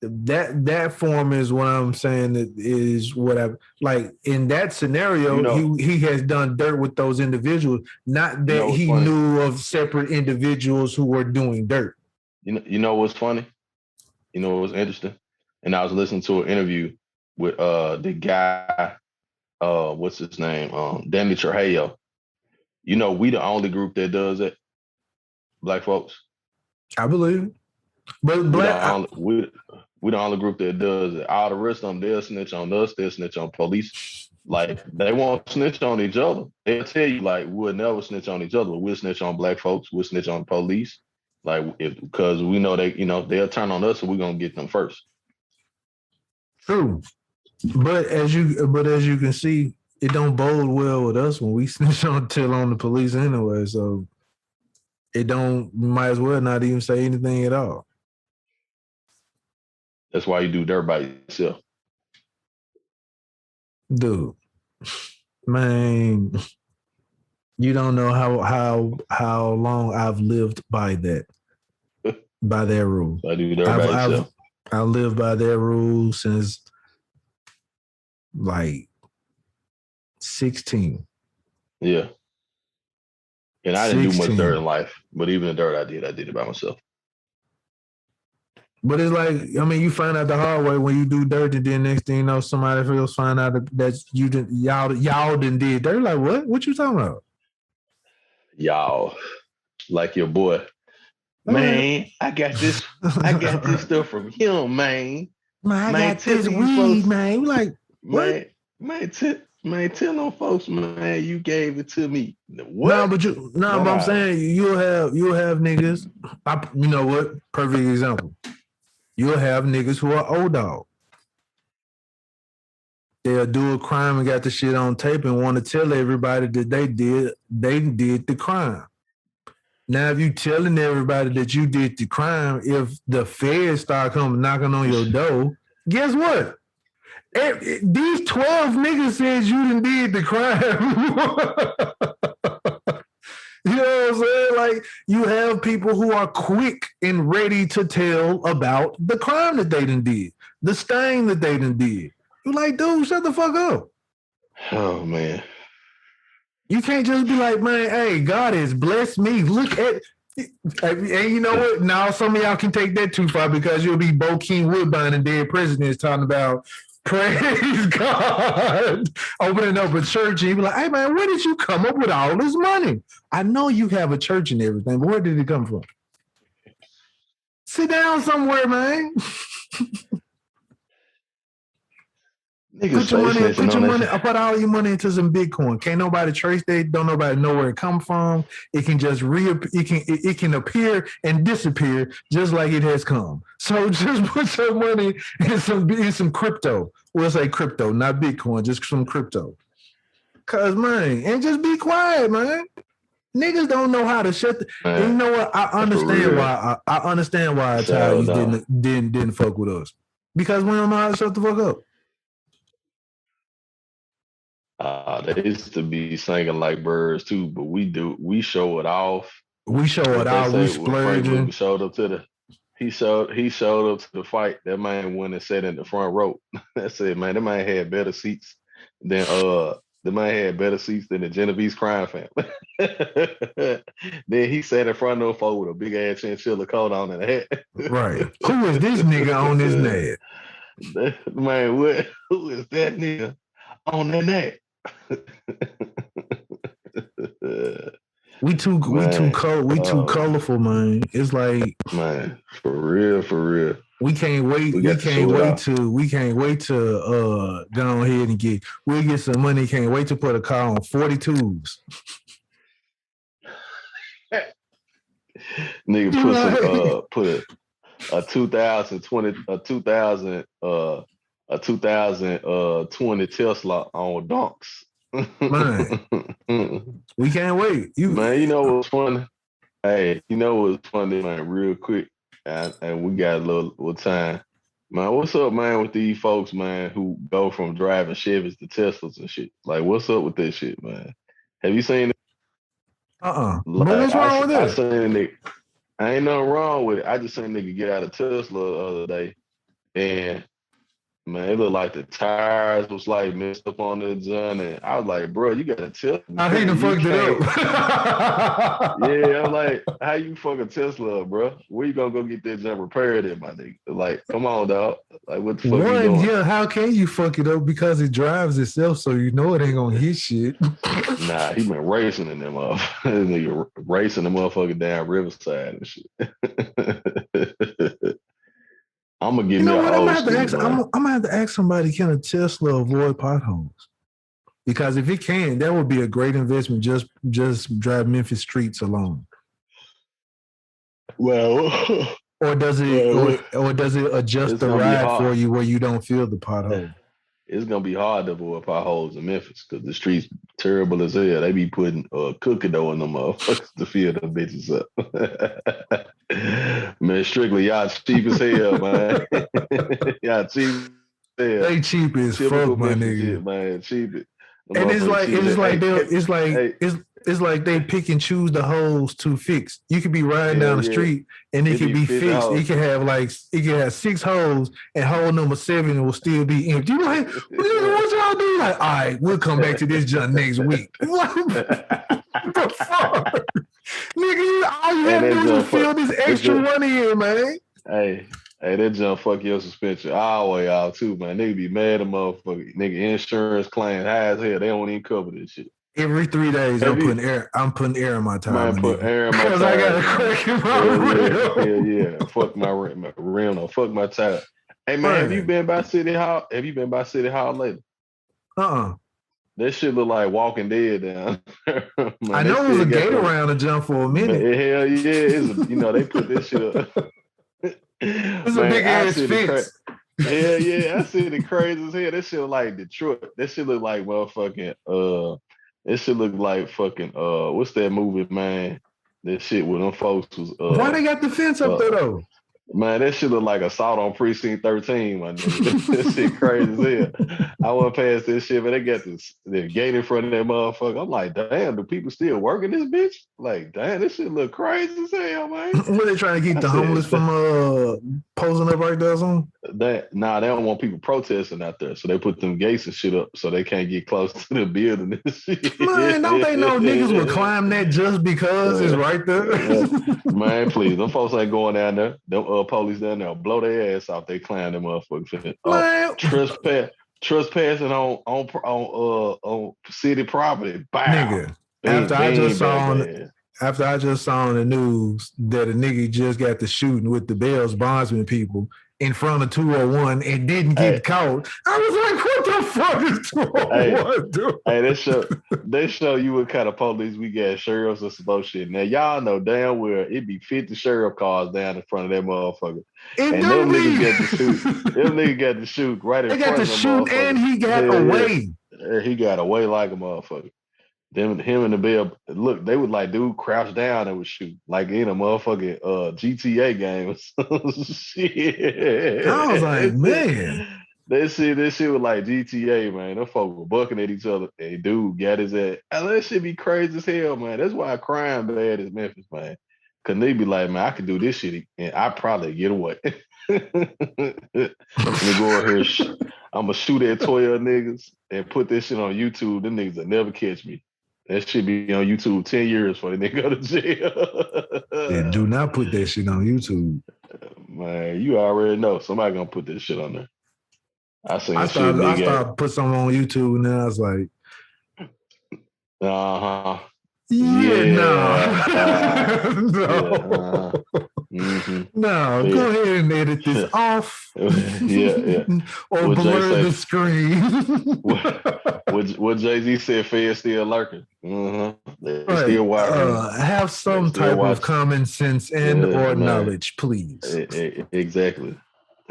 That form is what I'm saying that is what I like in that scenario. He has done dirt with those individuals, not that he knew of separate individuals who were doing dirt. You know what's funny? You know what was interesting? And I was listening to an interview with the guy, what's his name? Danny Trejo. You know, we the only group that does it. Black folks. I believe. But we the only group that does it. All the rest of them, they'll snitch on us, they'll snitch on police. Like, they won't snitch on each other. They'll tell you, like, we'll never snitch on each other. We'll snitch on black folks, we'll snitch on police. Like, because we know they'll turn on us, so we're gonna get them first. True. But as you can see, it don't bode well with us when we snitch on the police anyway. So might as well not even say anything at all. That's why you do dirt by yourself. Dude, man, you don't know how long I've lived by that rule. I do dirt by yourself. I lived by that rule since like 16. Yeah. And I didn't do much dirt in life, but even the dirt I did it by myself. But it's like, I mean, you find out the hard way when you do dirt, and then next thing you know, somebody else find out that you didn't, y'all didn't did dirt. Like, what? What you talking about? Y'all, like your boy, man. I got this stuff from him, man. Man, I got this weed, folks, man. Like, what? Man, tell them folks, man, you gave it to me. What? But I'm saying you'll have niggas. You know what? Perfect example. You'll have niggas who are old dog. They'll do a crime and got the shit on tape and want to tell everybody that they did the crime. Now, if you telling everybody that you did the crime, if the feds start coming knocking on your door, guess what? These 12 niggas said you done did the crime. You know what I'm saying? Like, you have people who are quick and ready to tell about the crime that they done did, the stain that they done did. You're like, dude, shut the fuck up. Oh, man. You can't just be like, man, hey, God has blessed me. Look at... And you know what? Now some of y'all can take that too far because you'll be Bo King Woodbine and dead presidents talking about praise God, opening up a church, and you be like, hey man, where did you come up with all this money? I know you have a church and everything, but where did it come from? Sit down somewhere, man. Niggas face snitching on that shit. Put all your money into some Bitcoin. Can't nobody trace that. Don't nobody know where it come from. It can just it can appear and disappear just like it has come. So just put some money in some crypto. We'll say crypto, not Bitcoin, just some crypto. Cause man, and just be quiet, man. Niggas don't know how to shut the. And you know what? I understand why. I understand why Italians didn't fuck with us because we don't know how to shut the fuck up. They used to be singing like birds too, but we show it off. We show it off. We splurging. He showed up to the fight. That man went and sat in the front row. I said, man, that man had better seats than the Genovese crime family. Then he sat in front of the floor with a big ass chinchilla coat on and a hat. Right. Who is this nigga on this net? Man, who is that nigga on the net? We too colorful, man. It's like, man, for real. We can't wait. We can't wait to go ahead and we'll get some money. Can't wait to put a car on 42s. Nigga put a 2020 Tesla on donks. Man, we can't wait. Man, you know what's funny? Hey, you know what's funny, man? Real quick, and we got a little time. Man, what's up, man, with these folks, man, who go from driving Chevys to Teslas and shit? Like, what's up with that shit, man? Have you seen it? Like, what's wrong with it? I ain't nothing wrong with it. I just seen a nigga get out of Tesla the other day, and man, it looked like the tires was like messed up on the joint, and I was like, bro, you gotta tell me. I hate to fuck it up. Yeah, I'm like, how you fucking Tesla up, bro? Where you gonna go get that jump repaired in, my nigga? Like, come on, dog. Like, what the fuck you doing? Yeah, how can you fuck it up? Because it drives itself, so you know it ain't gonna hit shit. Nah, he been racing in them up. Nigga racing the motherfucker down Riverside and shit. I'm gonna give you what? I'm gonna have to ask somebody, can a Tesla avoid potholes? Because if it can, that would be a great investment. Just drive Memphis streets alone. Well, or does it adjust the ride for you where you don't feel the pothole? It's gonna be hard to avoid potholes in Memphis because the streets terrible as hell. They be putting cookie dough in them motherfuckers to fill them bitches up. Man, strictly y'all cheap as hell, man. Y'all cheap as hell. They cheap as fuck, my nigga. Shit, man, cheap it. And it's like they pick and choose the holes to fix. You could be riding down the street and it could be fixed. It can have 6 holes and hole number 7 will still be empty. You like, what y'all do? Like, all right, we'll come back to this junk next week. What the fuck? Nigga, all you have to do is fill this extra money in, man. Hey, that jump fuck your suspension all the way out too, man. Nigga be mad at motherfucker. Nigga insurance claim high as hell. They don't even cover this shit. Every 3 days, I'm putting air in my tire. Man, put air in my tire. Because I got a crack in my rim. Yeah. Fuck my rim or fuck my tire. Hey man, have you been by City Hall? Lately? That shit look like Walking Dead down there. Man, I know it was a gate around the jump for a minute. Man, hell yeah, they put this shit up. It's a big ass fence. Hell yeah, I see the crazy as hell. That shit look like Detroit. That shit look like motherfucking It should look like fucking what's that movie, man? That shit with them folks was why they got the fence up there though? Man, that shit look like Assault on Precinct 13, man. That shit crazy as hell. I went past this shit, but they got the gate in front of that motherfucker. I'm like, damn, do people still working this bitch? Like, damn, this shit look crazy as hell, man. Were they trying to keep the homeless from posing up right there or something? They don't want people protesting out there, so they put them gates and shit up so they can't get close to the building and shit. Man, don't they know niggas would climb that just because it's right there? Man, please, them folks ain't going down there. Them police down there blow their ass off. They climb them motherfuckers. Trespassing on city property. Bow. Nigga, after I just saw on the news that a nigga just got to shooting with the Bells bondsman people, in front of 201 and didn't get caught. I was like, what the fuck is 201 doing? Hey, they show you what kind of police we got, sheriffs or some bullshit. Now, y'all know damn well it be 50 sheriff cars down in front of that motherfucker. And them niggas got to shoot. Them niggas got to shoot right in front of the motherfucker. And he got away. Yeah, he got away like a motherfucker. Him and the bell, look, they would like dude crouch down and would shoot like in a motherfucking GTA game. Shit. I was like, man. This shit was like GTA, man. Them folks were bucking at each other. And dude got his ass. That shit be crazy as hell, man. That's why crime bad is Memphis, man. Cause they be like, man, I could do this shit and I probably get away. Let me go over here. I'm gonna shoot at 12 niggas and put this shit on YouTube. Them niggas will never catch me. That shit be on YouTube 10 years before they nigga go to jail. Yeah, do not put that shit on YouTube. Man, you already know somebody gonna put this shit on there. I started put something on YouTube and then I was like, uh-huh. No. No, go ahead and edit this off. Yeah. Or blur the screen. what Jay-Z said, feds still lurking. Still watching. Have some type of common sense and or knowledge, please. Exactly.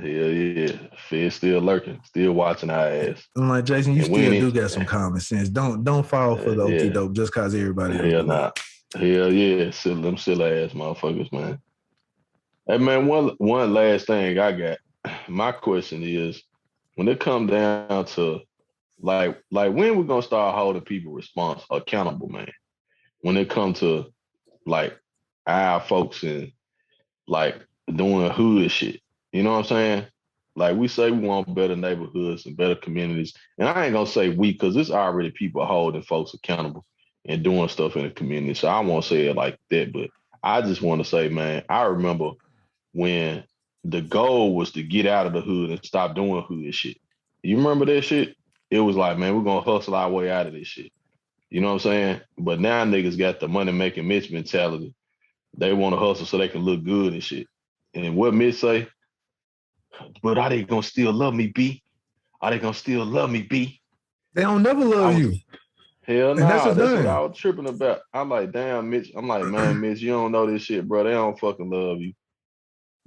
Yeah. Feds still lurking, still watching our ass. I'm like, Jason, you still do got some common sense. Don't fall for the okie doke just cause everybody. Hell nah. Hell yeah. Them silly ass motherfuckers, man. Hey man, one last thing I got. My question is, when it come down to like when we gonna start holding people accountable, man? When it come to like our folks and like doing hood shit. You know what I'm saying? Like we say we want better neighborhoods and better communities. And I ain't gonna say we, because it's already people holding folks accountable and doing stuff in the community. So I won't say it like that, but I just want to say, man, I remember when the goal was to get out of the hood and stop doing hood shit. You remember that shit? It was like, man, we're going to hustle our way out of this shit. You know what I'm saying? But now niggas got the money-making Mitch mentality. They want to hustle so they can look good and shit. And what Mitch say? But are they going to still love me, B? Are they going to still love me, B? They don't never love you. Hell no, that's what I was tripping about. I'm like, damn, Mitch. I'm like, man, Mitch, you don't know this shit, bro. They don't fucking love you.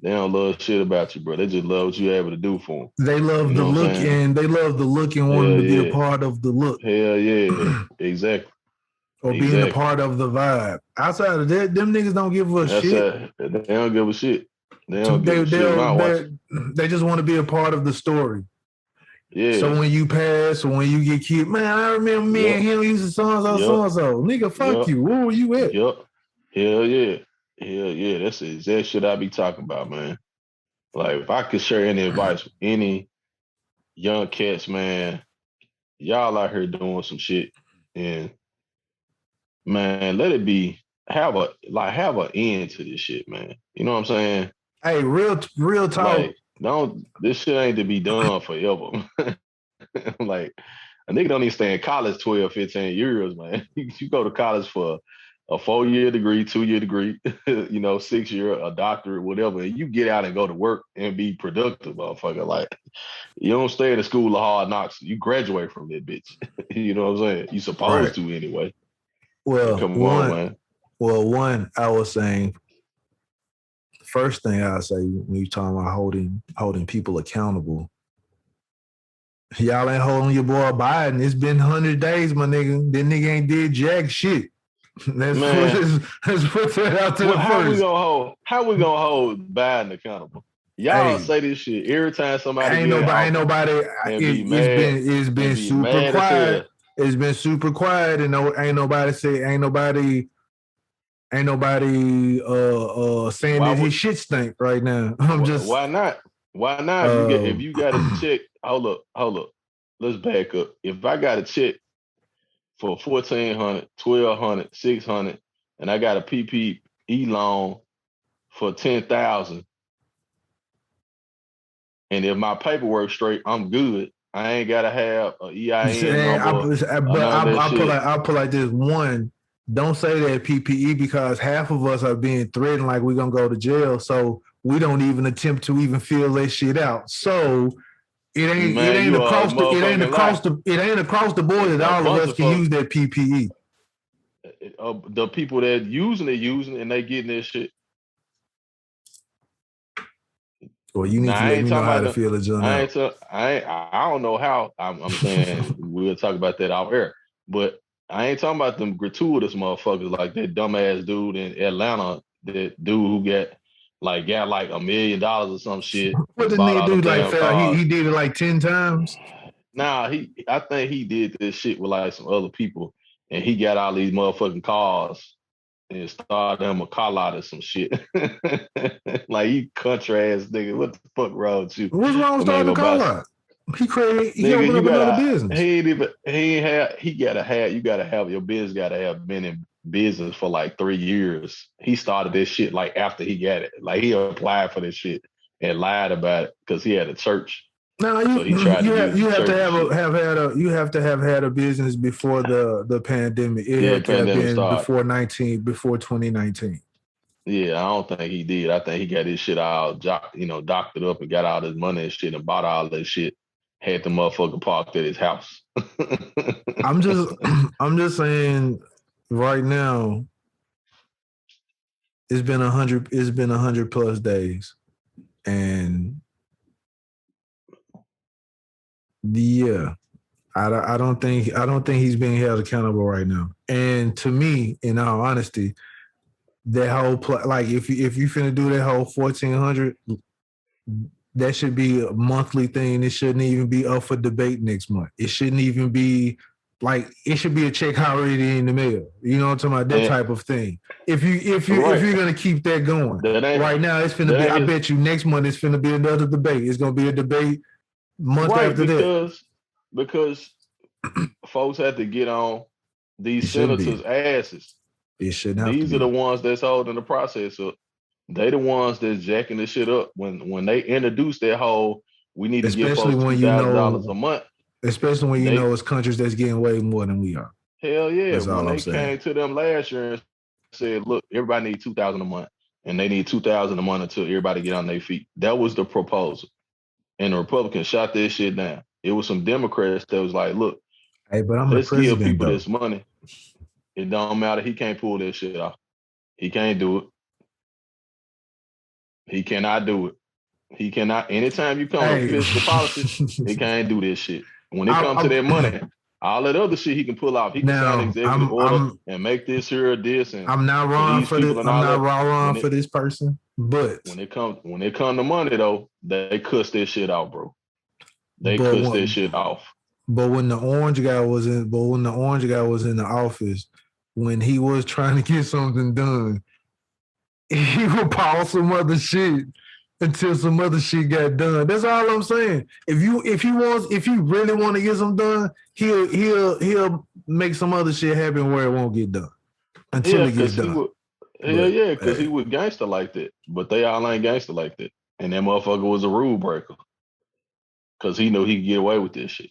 They don't love shit about you, bro. They just love what you're able to do for them. They love the look and wanting to be a part of the look. Hell yeah, exactly. Or being a part of the vibe. Outside of that, them niggas don't give a shit. They don't give a shit. They don't give a shit. They just want to be a part of the story. Yeah. So when you pass or when you get killed, man, I remember me and him used to so-and-so. Nigga, fuck you. Where were you at? Yep. Hell yeah. Hell yeah, that's the exact shit I be talking about, man. Like, if I could share any advice with any young cats, man, y'all out here doing some shit, and man, let it be have an end to this shit, man. You know what I'm saying? Hey, real talk. Like, this shit ain't to be done forever. Like, a nigga don't even stay in college 12, 15 years, man. You go to college for a 4-year degree, 2-year degree, 6-year, a doctorate, whatever, and you get out and go to work and be productive, motherfucker. Like, you don't stay in the school of hard knocks. You graduate from that bitch. You know what I'm saying? You supposed to anyway. Well, come on, man. Well, one, I was saying, first thing I'll say when you're talking about holding people accountable, y'all ain't holding your boy Biden. It's been 100 days, my nigga. That nigga ain't did jack shit. Let's put that out there how first. How we gonna hold Biden accountable? Y'all say this shit every time somebody ain't nobody. It's been super quiet. It's been super quiet, and ain't nobody saying that his shit stink right now. Why not? If you got a check, hold up. Let's back up. If I got a check for $1,400, $1,200, $600, and I got a PPE loan for $10,000, and if my paperwork's straight, I'm good. I ain't gotta have an EIN number. I'll put like this. One, don't say that PPE because half of us are being threatened like we're gonna go to jail. So we don't even attempt to even fill that shit out. So it ain't across the board that all of us can use that PPE. The people that using it, and they getting this shit. Well, you need to let me know how to feel it, John. I don't know how. I'm saying we'll talk about that out air, but I ain't talking about them gratuitous motherfuckers like that dumbass dude in Atlanta, that dude who got like $1 million or some shit. What the nigga do? Like he did it like 10 times. Nah, I think he did this shit with like some other people, and he got all these motherfucking cars and started him a car lot or some shit. Like, you country ass nigga, what the fuck wrong with you? What's wrong with starting a car lot? He opened up another business. You gotta have your business gotta have been in business for like 3 years. He started this shit like after he got it. Like, he applied for this shit and lied about it because he had a church. No, you have to have had a business before the pandemic. It had to have been before 2019. Yeah, I don't think he did. I think he got his shit all doctored up and got all his money and shit and bought all that shit. Had the motherfucker parked at his house. I'm just saying right now, it's been 100 plus days. And yeah, I don't think he's being held accountable right now. And to me, in all honesty, that whole like if you finna do that whole 1,400, that should be a monthly thing. It shouldn't even be up for debate next month. It shouldn't even be like, it should be a check already in the mail. You know what I'm talking about? That type of thing. If you're gonna keep that going, right now it's finna be. I bet you next month it's finna be another debate. It's gonna be a debate month after that. Because folks have to get on these senators' asses. It shouldn't have These are the ones that's holding the process up. They the ones that's jacking the shit up when they introduce that whole, we need to give folks $2,000 a month. Especially when you know it's countries that's getting way more than we are. Hell yeah. That's when they came to them last year and said, look, everybody needs $2,000 a month, and they need $2,000 a month until everybody get on their feet. That was the proposal. And the Republicans shot this shit down. It was some Democrats that was like, look, hey, but I'm let's give people this money. It don't matter. He can't pull that shit off. He can't do it. He cannot do it. He cannot. Anytime you come to fiscal policy, he can't do this shit. When it comes to that money, all that other shit he can pull off. He can sign an executive order and make this here or this. And I'm not wrong for this. I'm not wrong for this person. But when it comes to money, though, they cuss this shit out, bro. They cuss this shit off. But when the orange guy was in the office, when he was trying to get something done, he would pause some other shit until some other shit got done. That's all I'm saying. If you really want to get something done, he'll make some other shit happen where it won't get done until it gets done. Because he was gangster like that. But they all ain't gangster like that. And that motherfucker was a rule breaker. Because he knew he could get away with this shit.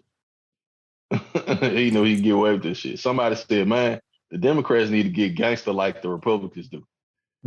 He knew he could get away with this shit. Somebody said, man, the Democrats need to get gangster like the Republicans do.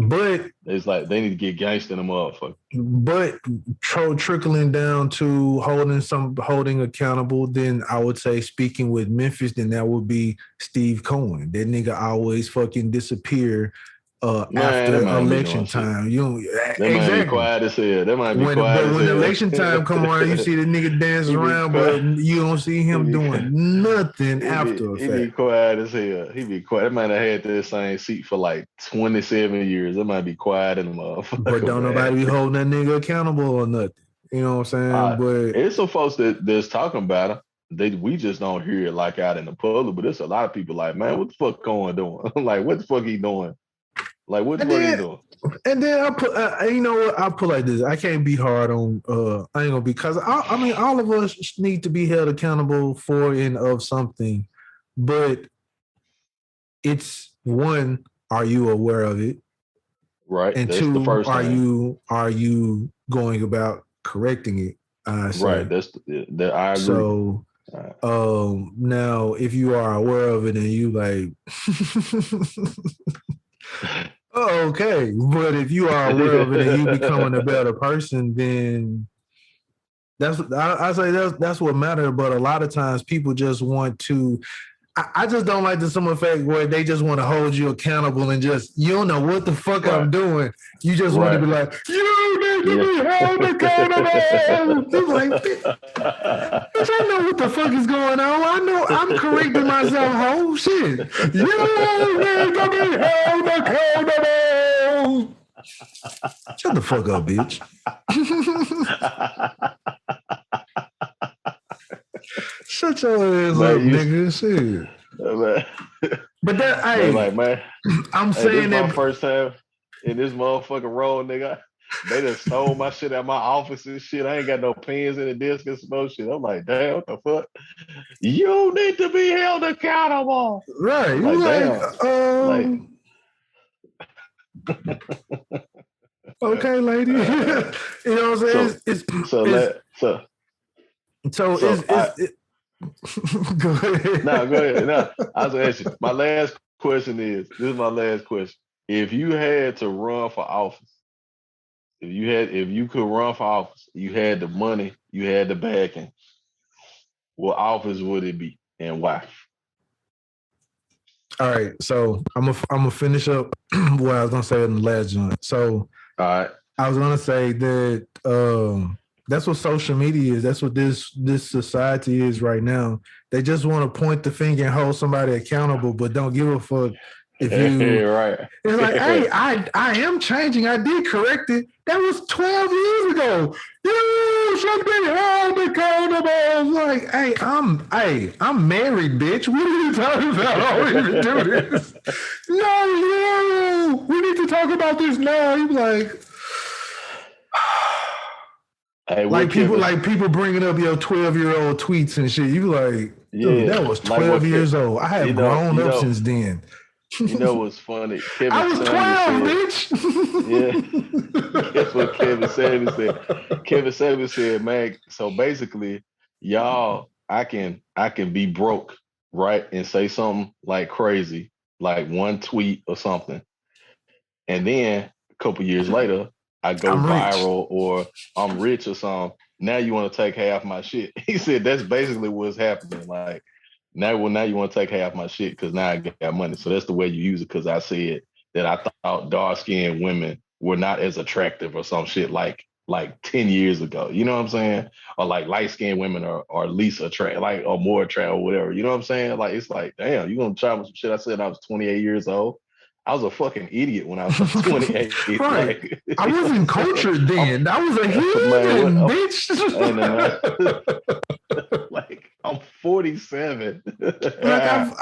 But it's like they need to get gangster in the motherfucker. But trickling down to holding accountable, then I would say, speaking with Memphis, then that would be Steve Cohen. That nigga always fucking disappear after election time. Might be quiet as hell. That might be quiet as hell. But when election time come around, you see the nigga dancing around, but you don't see him doing nothing after. He be quiet as hell. He be quiet. That might have had this same seat for like 27 years. It might be quiet in the motherfucker. But don't nobody be holding that nigga accountable or nothing. You know what I'm saying? But it's some folks that's talking about him. We just don't hear it like out in the public. But there's a lot of people like, man, what the fuck Cohen doing? Like, what the fuck he doing? Like, what the fuck he doing? And then I put, you know what? I put like this. I can't be hard on. I ain't gonna be, because I mean, all of us need to be held accountable for and of something. But it's one, are you aware of it? Right. And that's two, the first thing. Are you going about correcting it? Right. That's the I agree. So now if you are aware of it and you like Okay, but if you are aware of it and you becoming a better person, then I say that's what matters. But a lot of times people just want to. I just don't like the simple fact where they just want to hold you accountable and just you don't know what the fuck I'm doing. You just want to be like, you need to be held accountable. He's like, bitch, I know what the fuck is going on. I know I'm correcting myself. Oh shit. You need to be held accountable. Shut the fuck up, bitch. Shut your ass up, nigga. Shit. But that, man, I'm saying this that my first time in this motherfucking role, nigga. They just stole my shit out my office and shit. I ain't got no pens in the desk and some more shit. I'm like, damn, what the fuck? You need to be held accountable. Right. I'm like damn. Okay, lady. You know what I'm saying? Go ahead. No, go ahead. No, I was asking you. My last question is, this is my last question. If you had to run for office, if you could run for office, you had the money, you had the backing, what office would it be and why? All right, so I'm gonna finish up what I was gonna say in the last joint. So, all right, I was gonna say that that's what social media is. That's what this society is right now. They just want to point the finger and hold somebody accountable, but don't give a fuck if you. Right. It's like, hey, I am changing. I did correct it. That was 12 years ago. You should be held accountable. I was like, I'm married, bitch. What are you talking about? I don't even do this. No, we need to talk about this now. He's like. Hey, like people bringing up your 12-year-old tweets and shit. You like, dude, that was 12 years old. I have grown up since then. You know what's funny? I was 12, bitch. Yeah. That's what Kevin Samuels said. Kevin Samuels said, man, so basically, y'all, I can be broke, right? And say something like crazy, like one tweet or something. And then a couple years later, I go viral or I'm rich or something. Now you want to take half my shit. He said that's basically what's happening. Like now you want to take half my shit because now I got money. So that's the way you use it. Because I said that I thought dark-skinned women were not as attractive or some shit like 10 years ago. You know what I'm saying? Or like light-skinned women are least attractive, like or more attractive or whatever. You know what I'm saying? Like it's like, damn, you gonna try with some shit. I said I was 28 years old. I was a fucking idiot when I was 28. Right. Like, I wasn't cultured then. I was a heathen, bitch. Like I'm 47. Like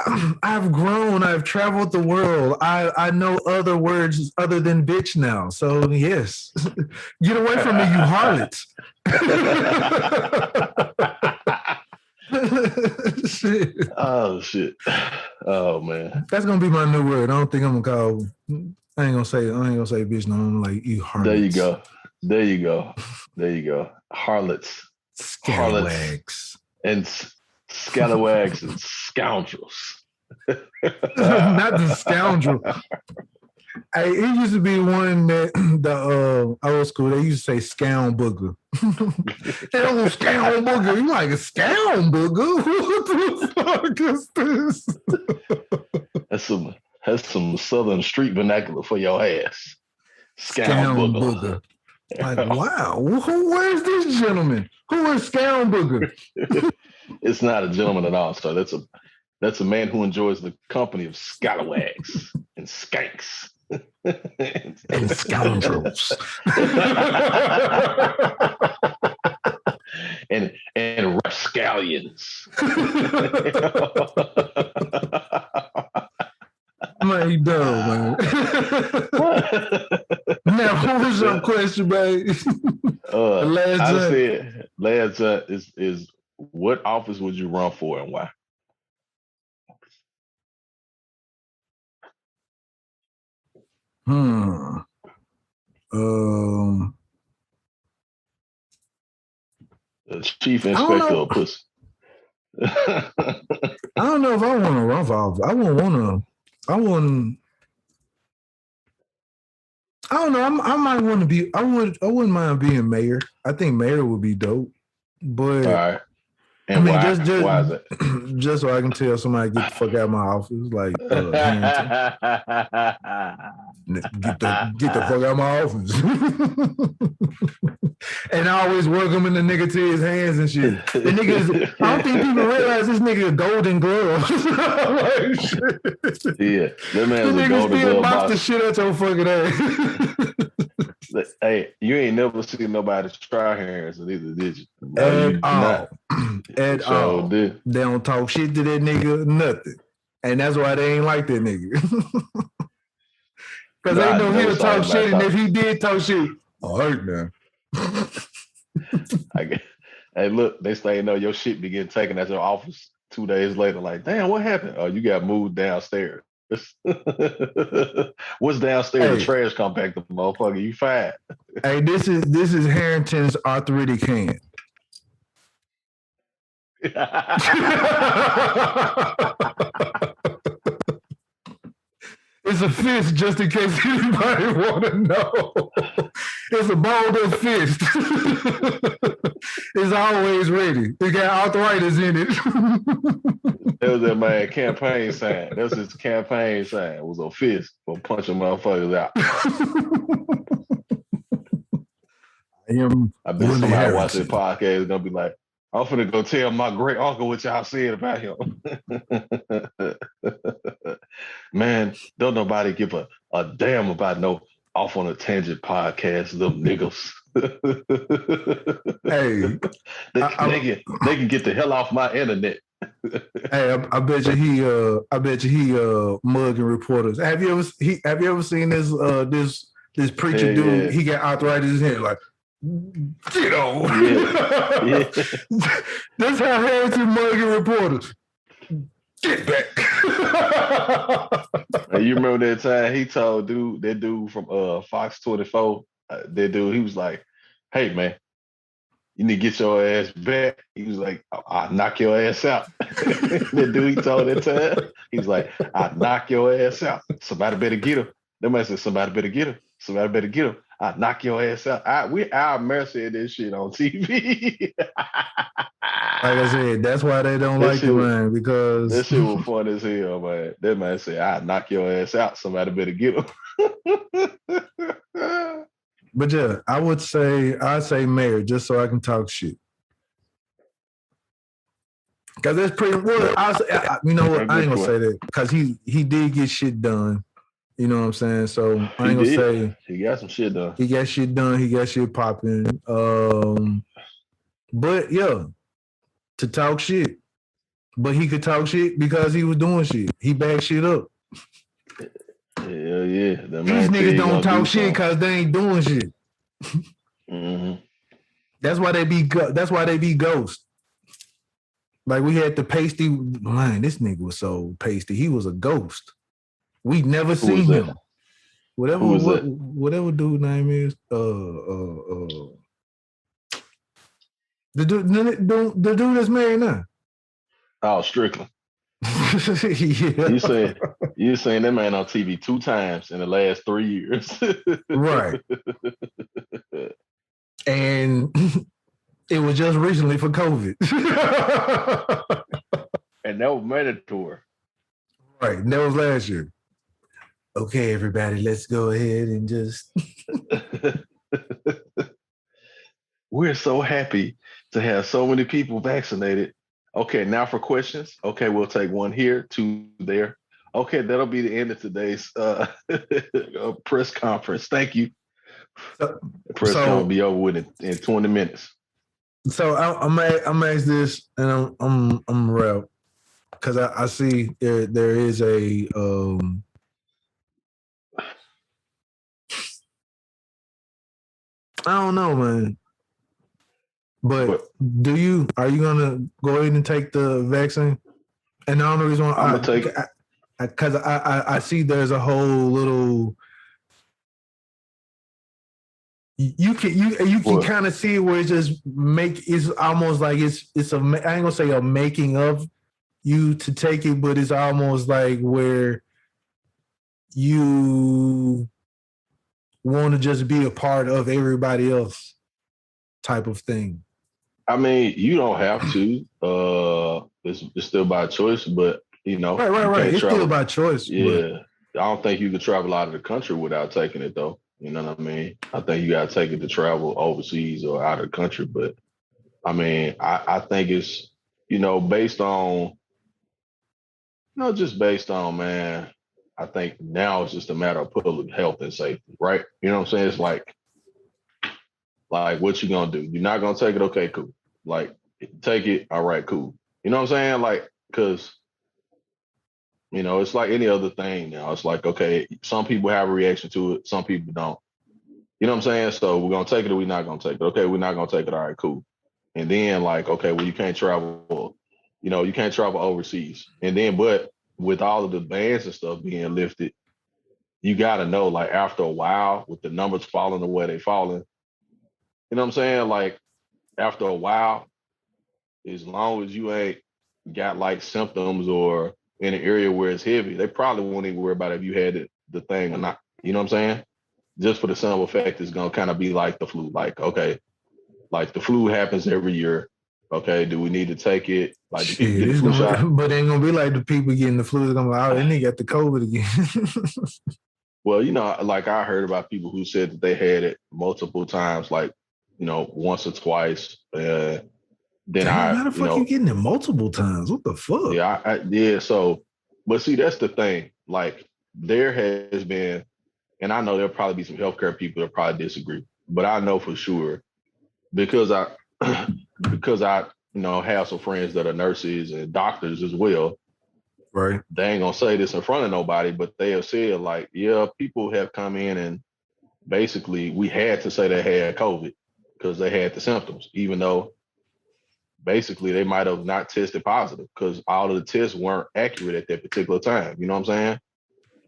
I've grown. I've traveled the world. I know other words other than bitch now. So yes, get away from me, you harlots. Shit. Oh shit. Oh man. That's gonna be my new word. I don't think I'm gonna call. I ain't gonna say bitch. No, I'm like you harlots. There you go. Harlots. Scalawags. And scalawags and scoundrels. Not the scoundrel. Hey, it used to be one that the old school, they used to say scound booger. That was scound booger. You like a scound booger? What the fuck is this? That's some southern street vernacular for your ass. Scound booger. Like, wow, where's this gentleman? Who is scound booger? It's not a gentleman at all, sir. That's a man who enjoys the company of scalawags and skanks. And scoundrels. and rapscallions. Man, you dumb, man. Now, what was your question, babe? Last is what office would you run for and why? The chief inspector of pussy. I don't know if I want to run for office. I wouldn't. I don't know. I might want to be. I wouldn't mind being mayor. I think mayor would be dope. But All right. I And mean, why? Why is it? just so I can tell somebody get the fuck out of my office, like Harrington. Get the fuck out of my office. And I always welcome the nigga to his hands and shit. The niggas, I don't think people realize this nigga a golden glove. Like, Yeah, that man's the a nigga golden still glove box the box. shit out your fucking ass. Hey, you ain't never seen nobody try hands either, did you? No, At you all. not. At So all. did. They don't talk shit to that nigga, nothing. And that's why they ain't like that nigga. Because they know he'll talk shit, and if he did talk shit, all right now. Hey, look, they say, your shit be getting taken at your office 2 days later. Like, damn, what happened? Oh, you got moved downstairs. What's downstairs? The trash compactor, motherfucker. You fine. Hey, this is Harrington's arthritic hand. It's a fist, just in case anybody want to know. It's a balled up fist. It's always ready. It got arthritis in it. That was that man campaign sign. That's his campaign sign. It was a fist for punching motherfuckers out. I bet somebody watch this podcast is gonna be like, I'm finna go tell my great uncle what y'all said about him. Man, don't nobody give a damn about no Off on a Tangent podcast, them niggas. Hey, they can get the hell off my internet. Hey, I bet you he mugging reporters. Have you ever seen this this preacher dude? Yeah. He got arthritis in his head, like, get over. Yeah. That's how Harrington mugging reporters. Get back. You remember that time he told that dude from Fox 24, that dude, he was like, hey man, you need to get your ass back. He was like, I'll knock your ass out. That dude he told that time, he was like, I'll knock your ass out. Somebody better get him. That man said, somebody better get him. Somebody better get him. I'll knock your ass out. Our mayor said this shit on TV. Like I said, that's why they don't like the man, because that shit was fun as hell, man. That man said, I'll knock your ass out. Somebody better get him. But yeah, I'd say mayor, just so I can talk shit. Because that's pretty well. You know what? I ain't gonna say that, because he did get shit done. You know what I'm saying? So I ain't gonna say he got some shit done. He got shit done. He got shit popping. But yeah, to talk shit. But he could talk shit because he was doing shit. He backed shit up. Hell yeah. These niggas don't talk shit because they ain't doing shit. Mm-hmm. That's why they be ghost. Like, we had the pasty. Man, this nigga was so pasty. He was a ghost. We never seen him. Whatever dude name is. The dude that's married now. Oh, Strickland. Yeah. You saying that man on TV 2 times in the last 3 years. Right. And it was just recently for COVID. And that was mandatory. Right. And that was last year. Okay, everybody, let's go ahead and just. We're so happy to have so many people vaccinated. Okay, now for questions. Okay, we'll take 1 here, 2 there. Okay, that'll be the end of today's press conference. Thank you. The press conference will be over with in 20 minutes. So I'm ask this, and I'm wrap, because I see there is a I don't know, man. But are you gonna go ahead and take the vaccine? And the only reason why I'm gonna take it, because I see there's a whole little. You can kind of see where it's just it's almost like it's I ain't gonna say a making of you to take it, but it's almost like where you want to just be a part of everybody else type of thing? I mean, you don't have to. It's still by choice, but you Right. can't It's still travel. by choice. Yeah, I don't think you could travel out of the country without taking it, though. You know what I mean? I think you got to take it to travel overseas or out of the country. But I mean, I think it's based on just based on man. I think now it's just a matter of public health and safety, right? You know what I'm saying? It's like what you gonna do? You're not gonna take it? Okay, cool. Like take it. All right, cool. You know what I'm saying? Like, because it's like any other thing now. It's like, okay, some people have a reaction to it, some people don't. You know what I'm saying? So we're gonna take it or we're not gonna take it. Okay, we're not gonna take it. All right, cool. And then like, okay, well, you can't travel, you can't travel overseas. And then, but with all of the bans and stuff being lifted, you gotta know, like after a while, with the numbers falling the way they falling, you know what I'm saying? Like after a while, as long as you ain't got like symptoms or in an area where it's heavy, they probably won't even worry about if you had the thing or not. You know what I'm saying? Just for the simple fact, it's gonna kind of be like the flu. Like, okay, like the flu happens every year. Okay, do we need to take it? Like, do people get the flu shot? But it ain't gonna be like the people getting the flu. They're gonna be like, oh, and they got the COVID again. Well, like I heard about people who said that they had it multiple times, like, once or twice. Then Damn, how the fuck you getting it multiple times? What the fuck? Yeah. So, but see, that's the thing. Like, there has been, and I know there'll probably be some healthcare people that probably disagree, but I know for sure because I have some friends that are nurses and doctors as well. Right. They ain't gonna say this in front of nobody, but they have said like, yeah, people have come in and basically we had to say they had COVID because they had the symptoms, even though basically they might have not tested positive because all of the tests weren't accurate at that particular time. You know what I'm saying?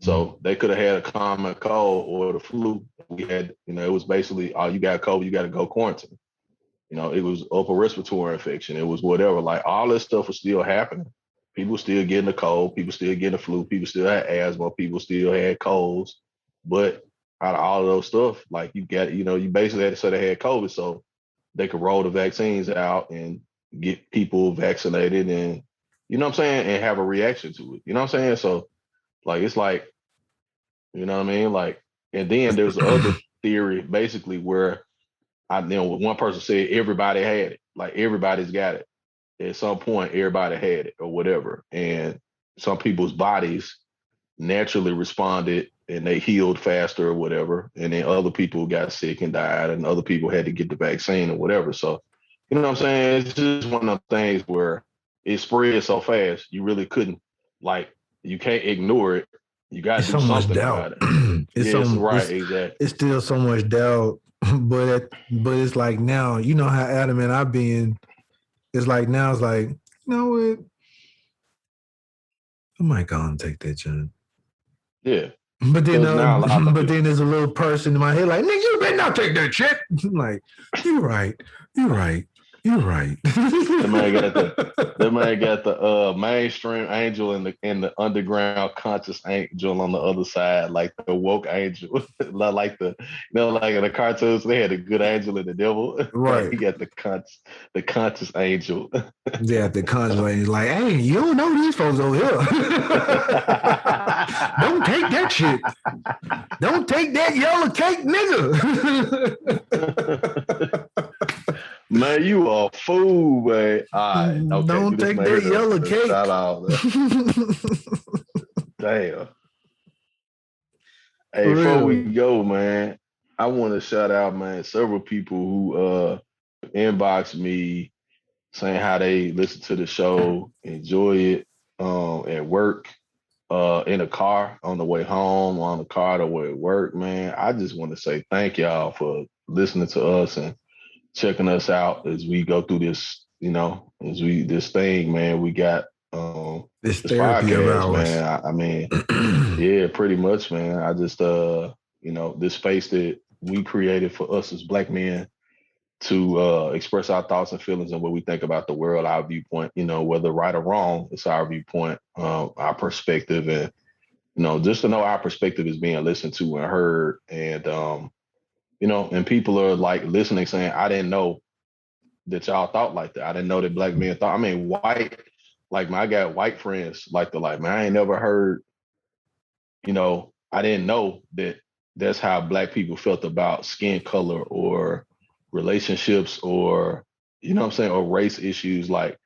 So they could have had a common cold or the flu. We had, it was basically, oh, you got COVID, you got to go quarantine. It was upper respiratory infection. It was whatever. Like all this stuff was still happening. People still getting the cold. People still getting the flu. People still had asthma. People still had colds. But out of all of those stuff, like you basically had to say they had COVID so they could roll the vaccines out and get people vaccinated and, you know what I'm saying, and have a reaction to it. You know what I'm saying? So, like, it's like, you know what I mean? Like, and then there's the other theory basically where one person said everybody had it, like everybody's got it. At some point, everybody had it or whatever. And some people's bodies naturally responded and they healed faster or whatever. And then other people got sick and died and other people had to get the vaccine or whatever. So, you know what I'm saying? It's just one of the things where it spread so fast, you really couldn't, like, you can't ignore it. You got to do something about it. Exactly. It's still so much doubt, but it's like now, you know how adamant I've been. It's like now, it's like, you know what? I might go and take that chance. Yeah. But then, then there's a little person in my head like, nigga, you better not take that shit. I'm like, you're right. That man got the mainstream angel and the underground conscious angel on the other side, like the woke angel, like like in the cartoons they had the good angel and the devil. Right. He got the conscious angel. Yeah, the conscious angel, like, hey, you don't know these folks over here. Don't take that shit. Don't take that yellow cake, nigga. Man, you a fool, man. All right, okay. Don't take that yellow cake. Shout out. Damn. Hey, before we go, man, I want to shout out, man, several people who inboxed me saying how they listen to the show, enjoy it at work, in a car on the way home, on the car the way to work, man. I just want to say thank y'all for listening to us and checking us out as we go through this, this thing, man. We got this therapy podcast, of ours. Man. I mean, yeah, pretty much, man. I just this space that we created for us as Black men to express our thoughts and feelings and what we think about the world, our viewpoint, whether right or wrong, it's our viewpoint, our perspective, and just to know our perspective is being listened to and heard, and and people are like listening, saying, "I didn't know that y'all thought like that. I didn't know that black men thought." I mean, white, like man, I got white friends like man, I ain't never heard. I didn't know that that's how black people felt about skin color or relationships or what I'm saying, or race issues, like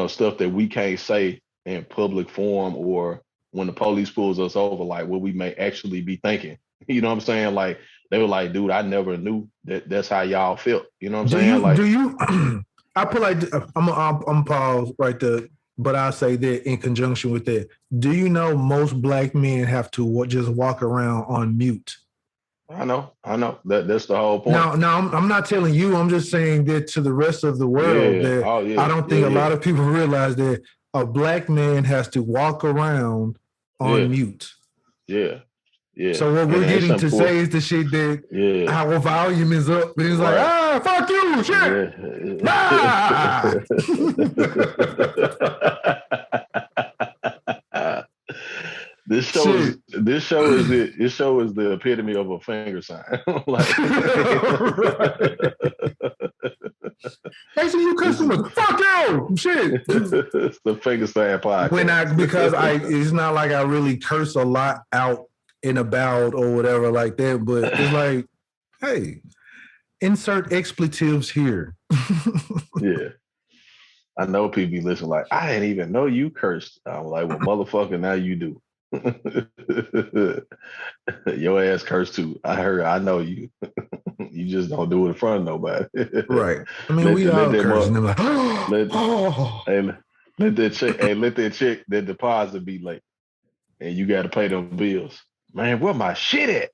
stuff that we can't say in public forum, or when the police pulls us over, like what we may actually be thinking. You know what I'm saying? Like they were like, dude, I never knew that that's how y'all felt. You know what I'm saying? Do you? I put like I'm pause right there, but I'll say that in conjunction with that. Do you know most black men have to just walk around on mute? I know. That's the whole point. No, I'm not telling you. I'm just saying that to the rest of the world. Yeah. That Oh, yeah. I don't think a lot of people realize that a black man has to walk around on mute. Yeah. Yeah. So what we're getting to say is the shit that our volume is up. And it's like, fuck you, shit. This show is the epitome of a finger sign. Hey, so you customers, fuck you, shit. It's the finger sign podcast. It's not like I really curse a lot out and about or whatever like that, but it's like, hey, insert expletives here. Yeah. I know people be listening like, I didn't even know you cursed. I'm like, well, motherfucker, now you do. Your ass cursed too. I know you. You just don't do it in front of nobody. Right. I mean, we all cursing. They're like, let that check, that deposit be late. And you got to pay them bills. Man, where my shit at?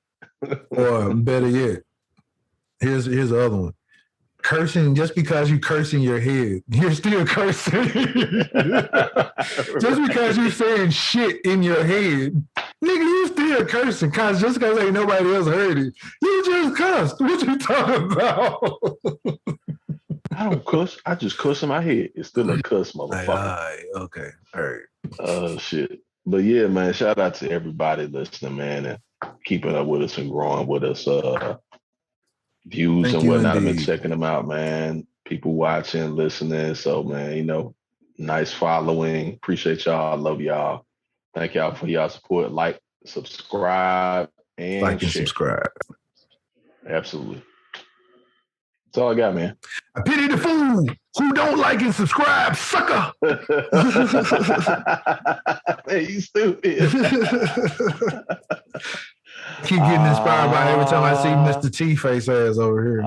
Or better yet, here's the other one. Cursing, just because you curse in your head, you're still cursing. Just because you're saying shit in your head, nigga, you still cursing. Cause just because ain't nobody else heard it, you just cussed. What you talking about? I don't cuss. I just cuss in my head. It's still a cuss, motherfucker. Okay. All right. Oh, shit. But yeah, man, shout out to everybody listening, man, and keeping up with us and growing with us. Views and whatnot. I've been checking them out, man. People watching, listening. So, man, nice following. Appreciate y'all. Love y'all. Thank y'all for y'all support. Like, subscribe, and share. Subscribe. Absolutely. That's all I got, man. I pity the fool who don't like and subscribe, sucker. Man, you stupid. Keep getting inspired by every time I see Mr. T face ass over here.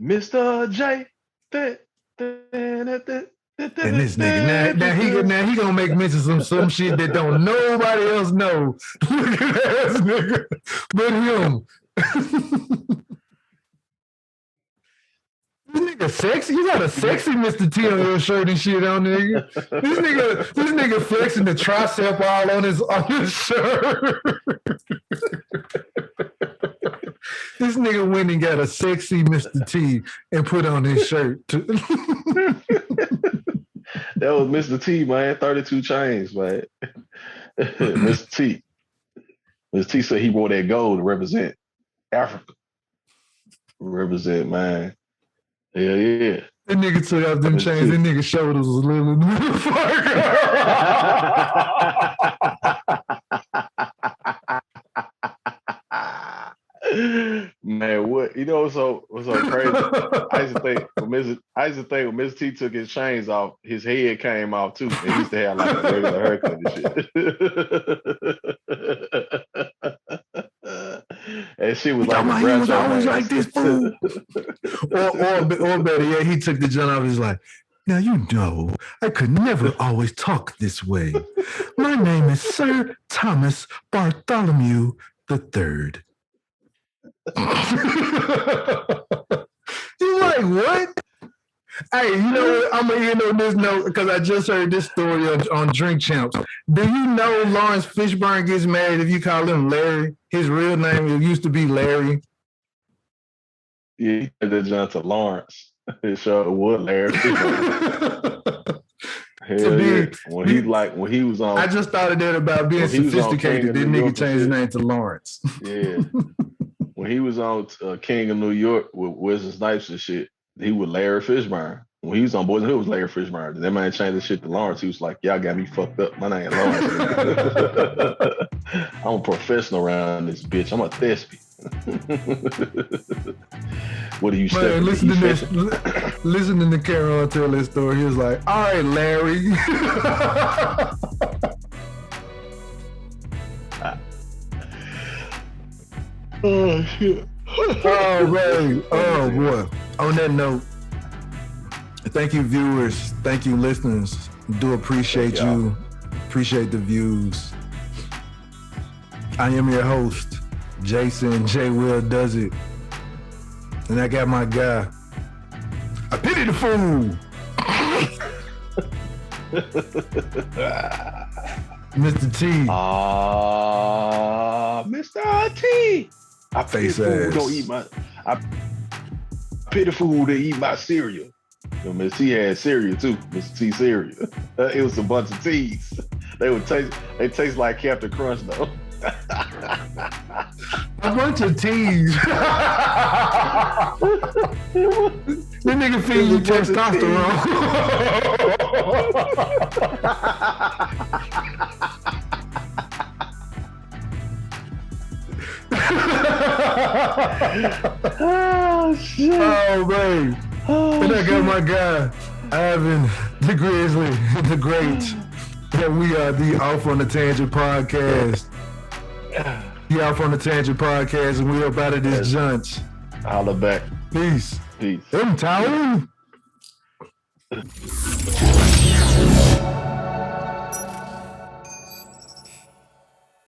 Mr. J. And this nigga, now he gonna make mention of some shit that don't nobody else know. Look at that nigga, but him. This nigga sexy. You got a sexy Mr. T on your shirt and shit on nigga. This nigga flexing the tricep all on his shirt. This nigga went and got a sexy Mr. T and put on his shirt. That was Mr. T, man. 32 chains, man. Mr. T. Mr. T said he wore that gold to represent Africa. Represent, man. Yeah. That nigga took out them chains. That nigga shoulders was little. Man, what what's so crazy? I used to think when Mr. T took his chains off, his head came off too. And he used to have like a regular haircut and shit. And she was like, he was always like this fool. or better yet, he took the gun off. He's like, now I could never always talk this way. My name is Sir Thomas Bartholomew III. You like what? Hey, you know what? I'm gonna end on this note because I just heard this story on Drink Champs. Do you know Lawrence Fishburne gets married if you call him Larry? His real name used to be Larry. Yeah, he said that John to Lawrence. It sure would, Larry. Hell yeah. When he was on, I just thought of that about being sophisticated. This nigga changed his name to Lawrence. Yeah. When he was on King of New York with Wesley Snipes and shit, he was Larry Fishburne. When he was on Boys and Hood, it was Larry Fishburne. That man changed his shit to Lawrence. He was like, y'all got me fucked up. My name Lawrence. I'm a professional around this bitch. I'm a thespian. What are you saying? Listening to Crayon tell this story, he was like, all right, Larry. Oh, shit. Oh, man. Oh, boy. On that note, thank you, viewers. Thank you, listeners. Do appreciate you. Appreciate the views. I am your host, Jason J. Will Does It. And I got my guy. I pity the fool. Mr. T. Mr. T. I pity the fool who don't eat my. I pity the fool who didn't eat my cereal. You know, Miss T had cereal too. Mr. T cereal. It was a bunch of T's. They taste like Captain Crunch though. A bunch of T's. That nigga feed you testosterone. Oh shit. Oh man. And I got my guy, Ivan, the Grizzly, the Great. And we are the Off on the Tangent podcast. The Off on the Tangent podcast, and we up out of this junch. Holla back. Peace. Peace. Them town.